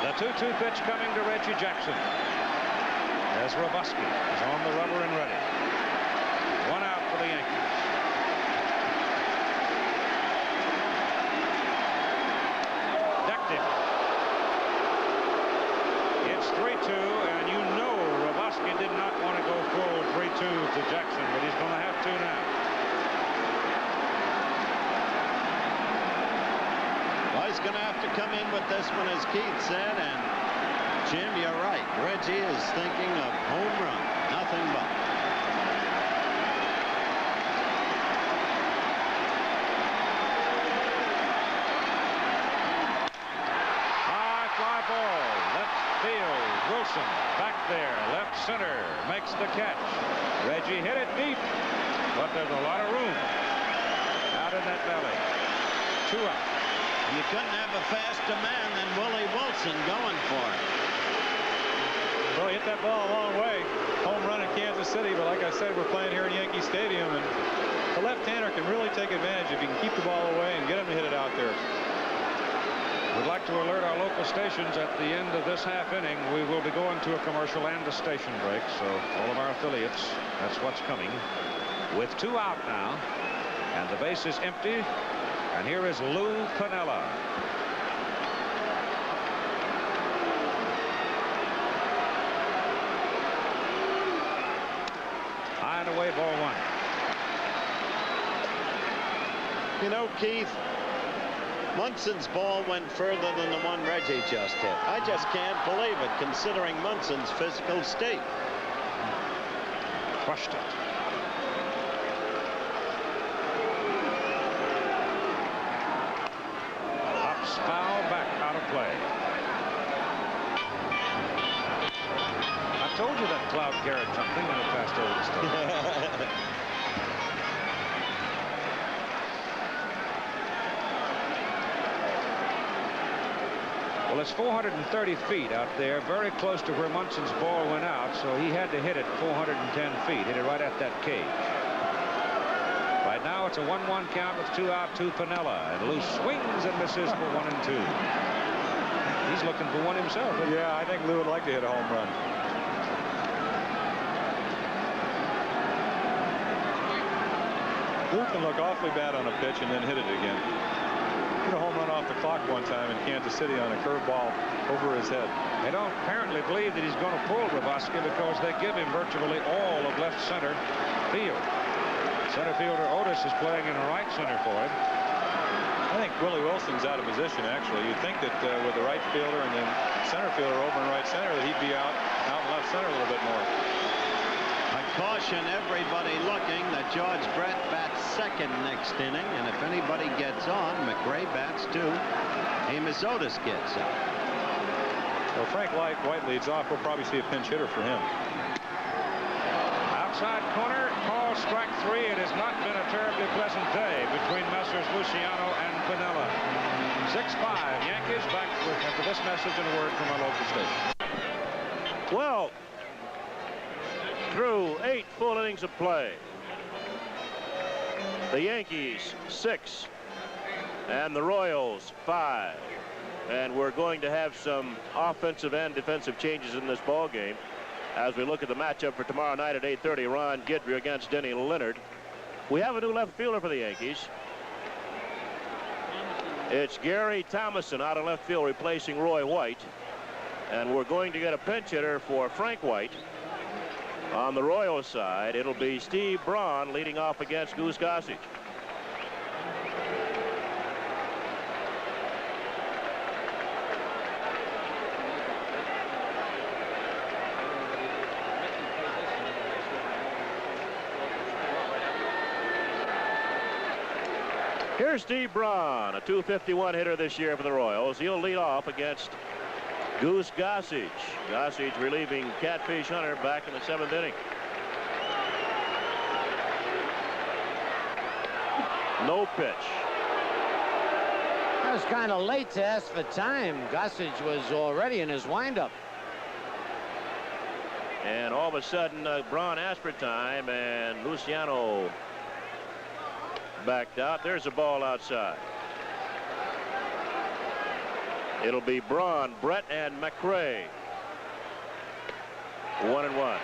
The 2-2 pitch coming to Reggie Jackson. As Roboski is on the rubber and ready. 1 out for the Yankees. Decked him. It's 3-2, and you know Roboski did not want to go full 3-2 to Jackson, but he's going to have to now. Well, he's going to have to come in with this one, as Keith said, and Jim, you're right. Reggie is thinking of home run, nothing but. High fly ball, left field. Wilson back there, left center, makes the catch. Reggie hit it deep, but there's a lot of room out in that belly. 2 out. You couldn't have a faster man than Willie Wilson going for it. Well, he hit that ball a long way. Home run in Kansas City, but like I said, we're playing here in Yankee Stadium, and the left-hander can really take advantage if he can keep the ball away and get him to hit it out there. We'd like to alert our local stations at the end of this half inning. We will be going to a commercial and a station break, so all of our affiliates, that's what's coming. With 2 out now, and the base is empty, and here is Lou Piniella. High and away, ball 1. You know, Keith, Munson's ball went further than the one Reggie just hit. I just can't believe it, considering Munson's physical state. Crushed it. Hops foul back, out of play. I told you that cloud carried something when it passed over the stump. Well, it's 430 feet out there, very close to where Munson's ball went out, so he had to hit it 410 feet, hit it right at that cage. Right now, it's a 1-1 count with 2 out to Piniella, and Lou swings and misses for 1 and 2. He's looking for one himself. Yeah, I think Lou would like to hit a home run. Lou can look awfully bad on a pitch and then hit it again. Hit a home run off the clock one time in Kansas City on a curveball over his head. They don't apparently believe that he's going to pull Grabowski because they give him virtually all of left center field. Center fielder Otis is playing in right center for him. I think Willie Wilson's out of position, actually. You'd think that with the right fielder and then center fielder over in right center that he'd be out in left center a little bit more. I caution everybody looking that George Brett bats second next inning, and if anybody gets on, McRae bats too. Amos Otis gets up. Well, Frank White leads off. We'll probably see a pinch hitter for him. Outside corner, call strike 3. It has not been a terribly pleasant day between Messrs. Luciano and Piniella. 6-5. Yankees back after this message and a word from our local station. Well, through 8 full innings of play, the Yankees 6 and the Royals 5. And we're going to have some offensive and defensive changes in this ball game as we look at the matchup for tomorrow night at 8:30. Ron Guidry against Denny Leonard. We have a new left fielder for the Yankees. It's Gary Thomason out of left field replacing Roy White. And we're going to get a pinch hitter for Frank White. On the Royals side, it'll be Steve Braun leading off against Goose Gossage. Here's Steve Braun, a .251 hitter this year for the Royals. He'll lead off against Goose Gossage. Gossage relieving Catfish Hunter back in the 7th inning. No pitch. That was kind of late to ask for time. Gossage was already in his windup. And all of a sudden, Braun asked for time, and Luciano backed out. There's a ball outside. It'll be Braun, Brett, and McRae. 1-1.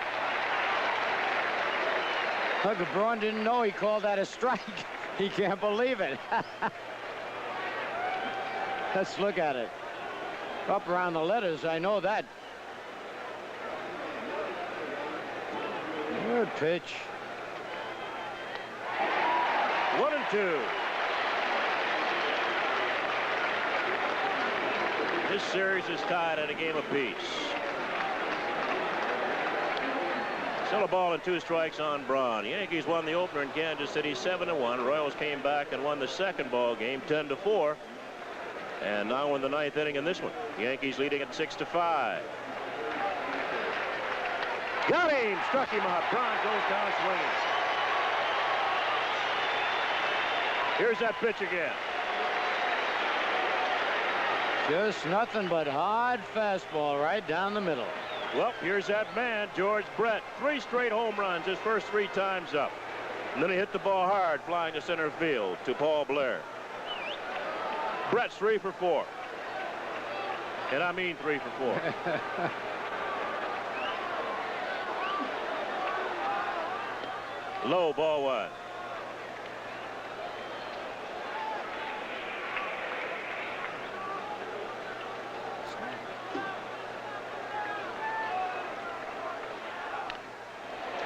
Look, if Braun didn't know he called that a strike. He can't believe it. Let's look at it. Up around the letters, I know that. Good pitch. 1-2. This series is tied at a game apiece. Still a ball and 2 strikes on Braun. The Yankees won the opener in Kansas City 7-1. Royals came back and won the second ball game 10-4. And now in the 9th inning in this one. Yankees leading at 6-5. Got him! Struck him out. Braun goes down swinging. Here's that pitch again. Just nothing but hard fastball right down the middle. Well, here's that man, George Brett. 3 straight home runs, his first 3 times up. And then he hit the ball hard, flying to center field to Paul Blair. Brett's 3 for 4. And I mean 3 for 4. Low, ball 1.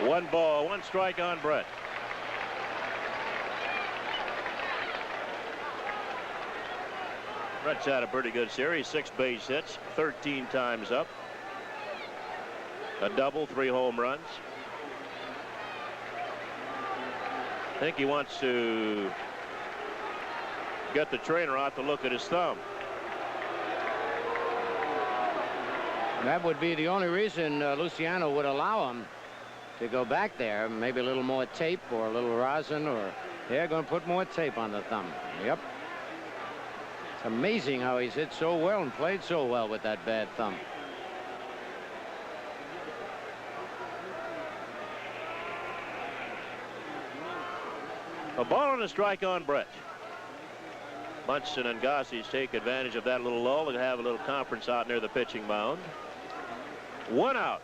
One ball, 1 strike on Brett. Brett's had a pretty good series. 6 base hits, 13 times up. A double, 3 home runs. I think he wants to get the trainer out to look at his thumb. That would be the only reason Luciano would allow him to go back there. Maybe a little more tape or a little rosin, or they're going to put more tape on the thumb. Yep. It's amazing how he's hit so well and played so well with that bad thumb. A ball and a strike on Brett. Munson and Gossage take advantage of that little lull. They have a little conference out near the pitching mound. 1 out.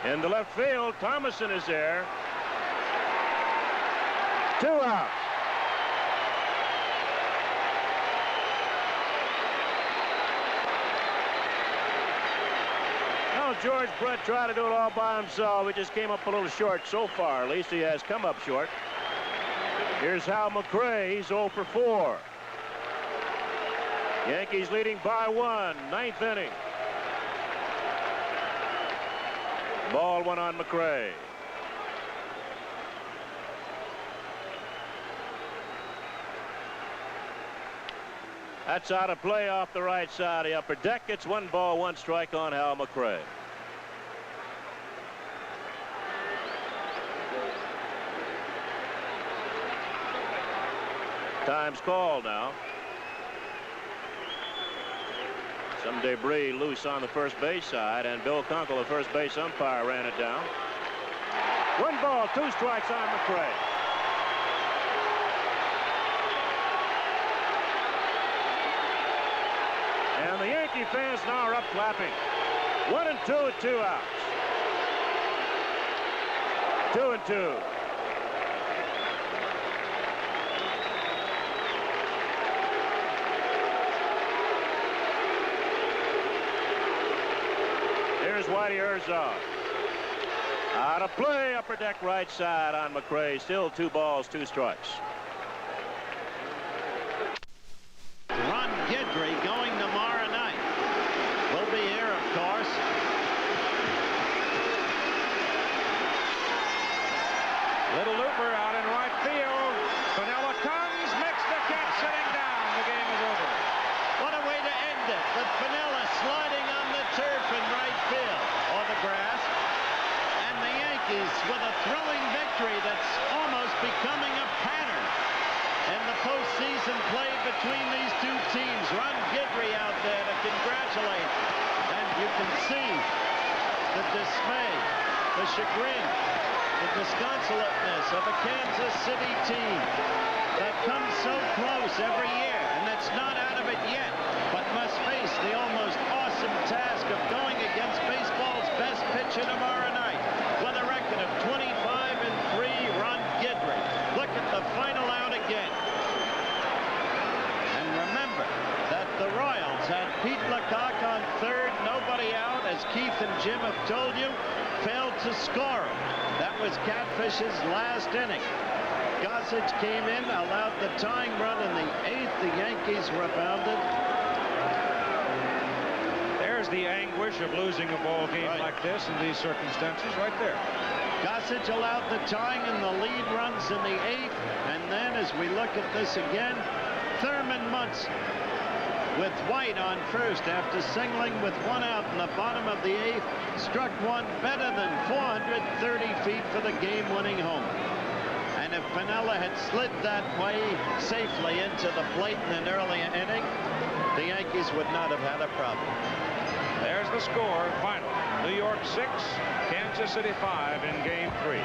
In the left field, Thomason is there. 2 out. George Brett tried to do it all by himself. He just came up a little short so far. At least he has come up short. Here's Hal McRae. He's 0 for 4. Yankees leading by 1, 9th inning. Ball 1 on McRae. That's out of play off the right side of the upper deck. It's 1 ball, 1 strike on Hal McRae. Time's called now. Some debris loose on the first base side, and Bill Kunkel, the first base umpire, ran it down. 1 ball, 2 strikes on McRae. And the Yankee fans now are up clapping. 1 and 2 at 2 outs. 2 and 2. Here's Whitey Herzog. Out of play, upper deck right side on McRae. Still 2 balls, 2 strikes. Ron Guidry going tomorrow night. We'll be here, of course. Little looper out in right field. Piniella comes, makes the catch, sitting down. The game is over. What a way to end it. With Piniella sliding on the turf in right field, or the grass. And the Yankees with a thrilling victory that's almost becoming a pattern in the postseason play between these 2 teams. Ron Guidry out there to congratulate. And you can see the dismay, the chagrin, the disconsolateness of a Kansas City team that comes so close every year and that's not out of it yet, but must face the almost awesome task of going against baseball's best pitcher tomorrow night with a record of 25-3. Ron Guidry. Look at the final out again. And remember that the Royals had Pete Lecoq on third, nobody out, as Keith and Jim have told you, failed to score him. That was Catfish's last inning. Gossage came in, allowed the tying run in the 8th. The Yankees rebounded. There's the anguish of losing a ball game like this in these circumstances right there. Gossage allowed the tying and the lead runs in the 8th. And then as we look at this again, Thurman Munson with White on first after singling with 1 out in the bottom of the 8th, struck one better than 430 feet for the game-winning homer. And if Piniella had slid that way safely into the plate in an early inning, the Yankees would not have had a problem. There's the score, final. New York 6, Kansas City 5 in Game 3.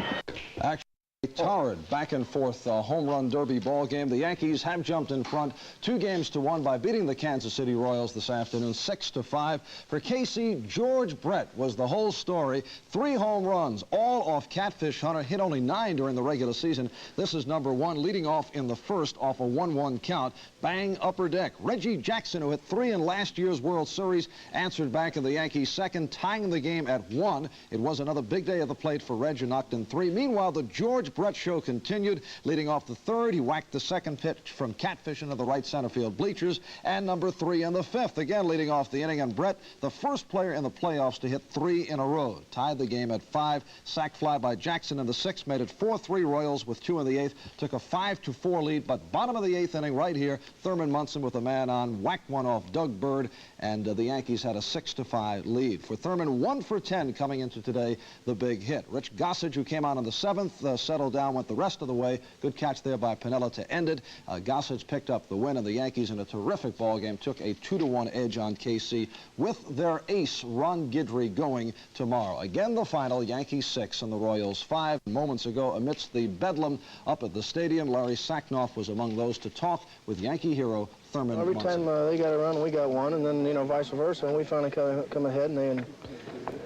Actually, a torrid back-and-forth home run derby ball game. The Yankees have jumped in front 2-1 by beating the Kansas City Royals this afternoon 6-5. For KC, George Brett was the whole story. 3 home runs, all off Catfish Hunter. Hit only 9 during the regular season. This is number 1, leading off in the first off a 1-1 count. Bang, upper deck. Reggie Jackson, who hit 3 in last year's World Series, answered back in the Yankees' second, tying the game at 1. It was another big day at the plate for Reg, who knocked in 3. Meanwhile, the George Brett show continued. Leading off the 3rd, he whacked the 2nd pitch from Catfish into the right center field bleachers, and number 3 in the 5th, again leading off the inning. And Brett, the first player in the playoffs to hit 3 in a row, tied the game at 5. Sac fly by Jackson in the 6th made it 4-3 Royals with 2 in the 8th. Took a 5-4 lead, but bottom of the 8th inning right here, Thurman Munson with a man on, whacked one off Doug Bird, and the Yankees had a 6-5 lead. For Thurman, 1 for 10 coming into today, the big hit. Rich Gossage, who came on in the 7th, settled down, went the rest of the way. Good catch there by Piniella to end it. Gossage picked up the win, and the Yankees in a terrific ball game took a 2-1 edge on KC with their ace, Ron Guidry, going tomorrow. Again, the final, Yankees 6 and the Royals 5. Moments ago, amidst the bedlam up at the stadium, Larry Sacknoff was among those to talk with Yankee hero Thurman Every Munson. time they got a run, we got one, and then, you know, vice versa, and we finally come ahead, and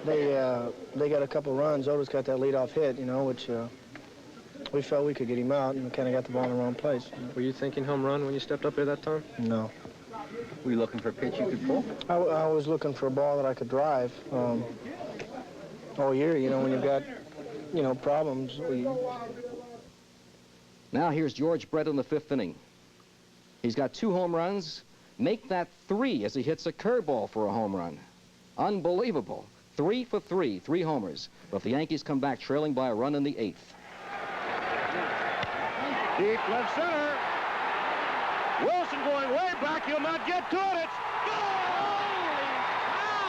they got a couple runs. Otis got that leadoff hit, you know, which we felt we could get him out, and we kind of got the ball in the wrong place. You know? Were you thinking home run when you stepped up there that time? No. Were you looking for a pitch you could pull? I was looking for a ball that I could drive. all year. You know, when you've got, you know, problems. Now here's George Brett in the 5th inning. He's got 2 home runs. Make that 3 as he hits a curveball for a home run. Unbelievable. 3 for 3, 3 homers. But the Yankees come back trailing by a run in the 8th. Deep left center. Wilson going way back. He'll not get to it. It's goal!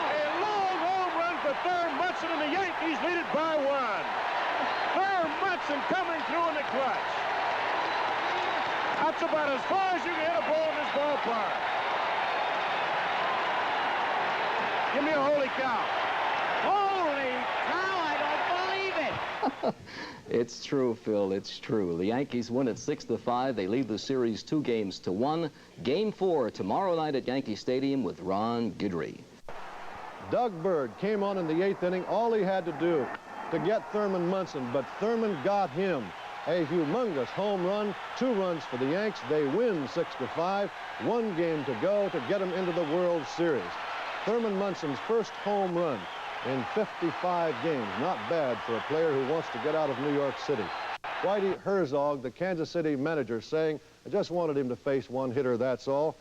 A long home run for Thurman Munson, and the Yankees lead it by 1. Thurman Munson coming through in the clutch. That's about as far as you can hit a ball in this ballpark. Give me a holy cow. Holy cow, I don't believe it. It's true, Phil. It's true. The Yankees win at 6-5. They lead the series 2 games to 1. Game 4 tomorrow night at Yankee Stadium with Ron Guidry. Doug Bird came on in the 8th inning. All he had to do to get Thurman Munson, but Thurman got him. A humongous home run, 2 runs for the Yanks. They win 6-5. 1 game to go to get them into the World Series. Thurman Munson's first home run in 55 games. Not bad for a player who wants to get out of New York City. Whitey Herzog, the Kansas City manager, saying, I just wanted him to face one hitter, that's all.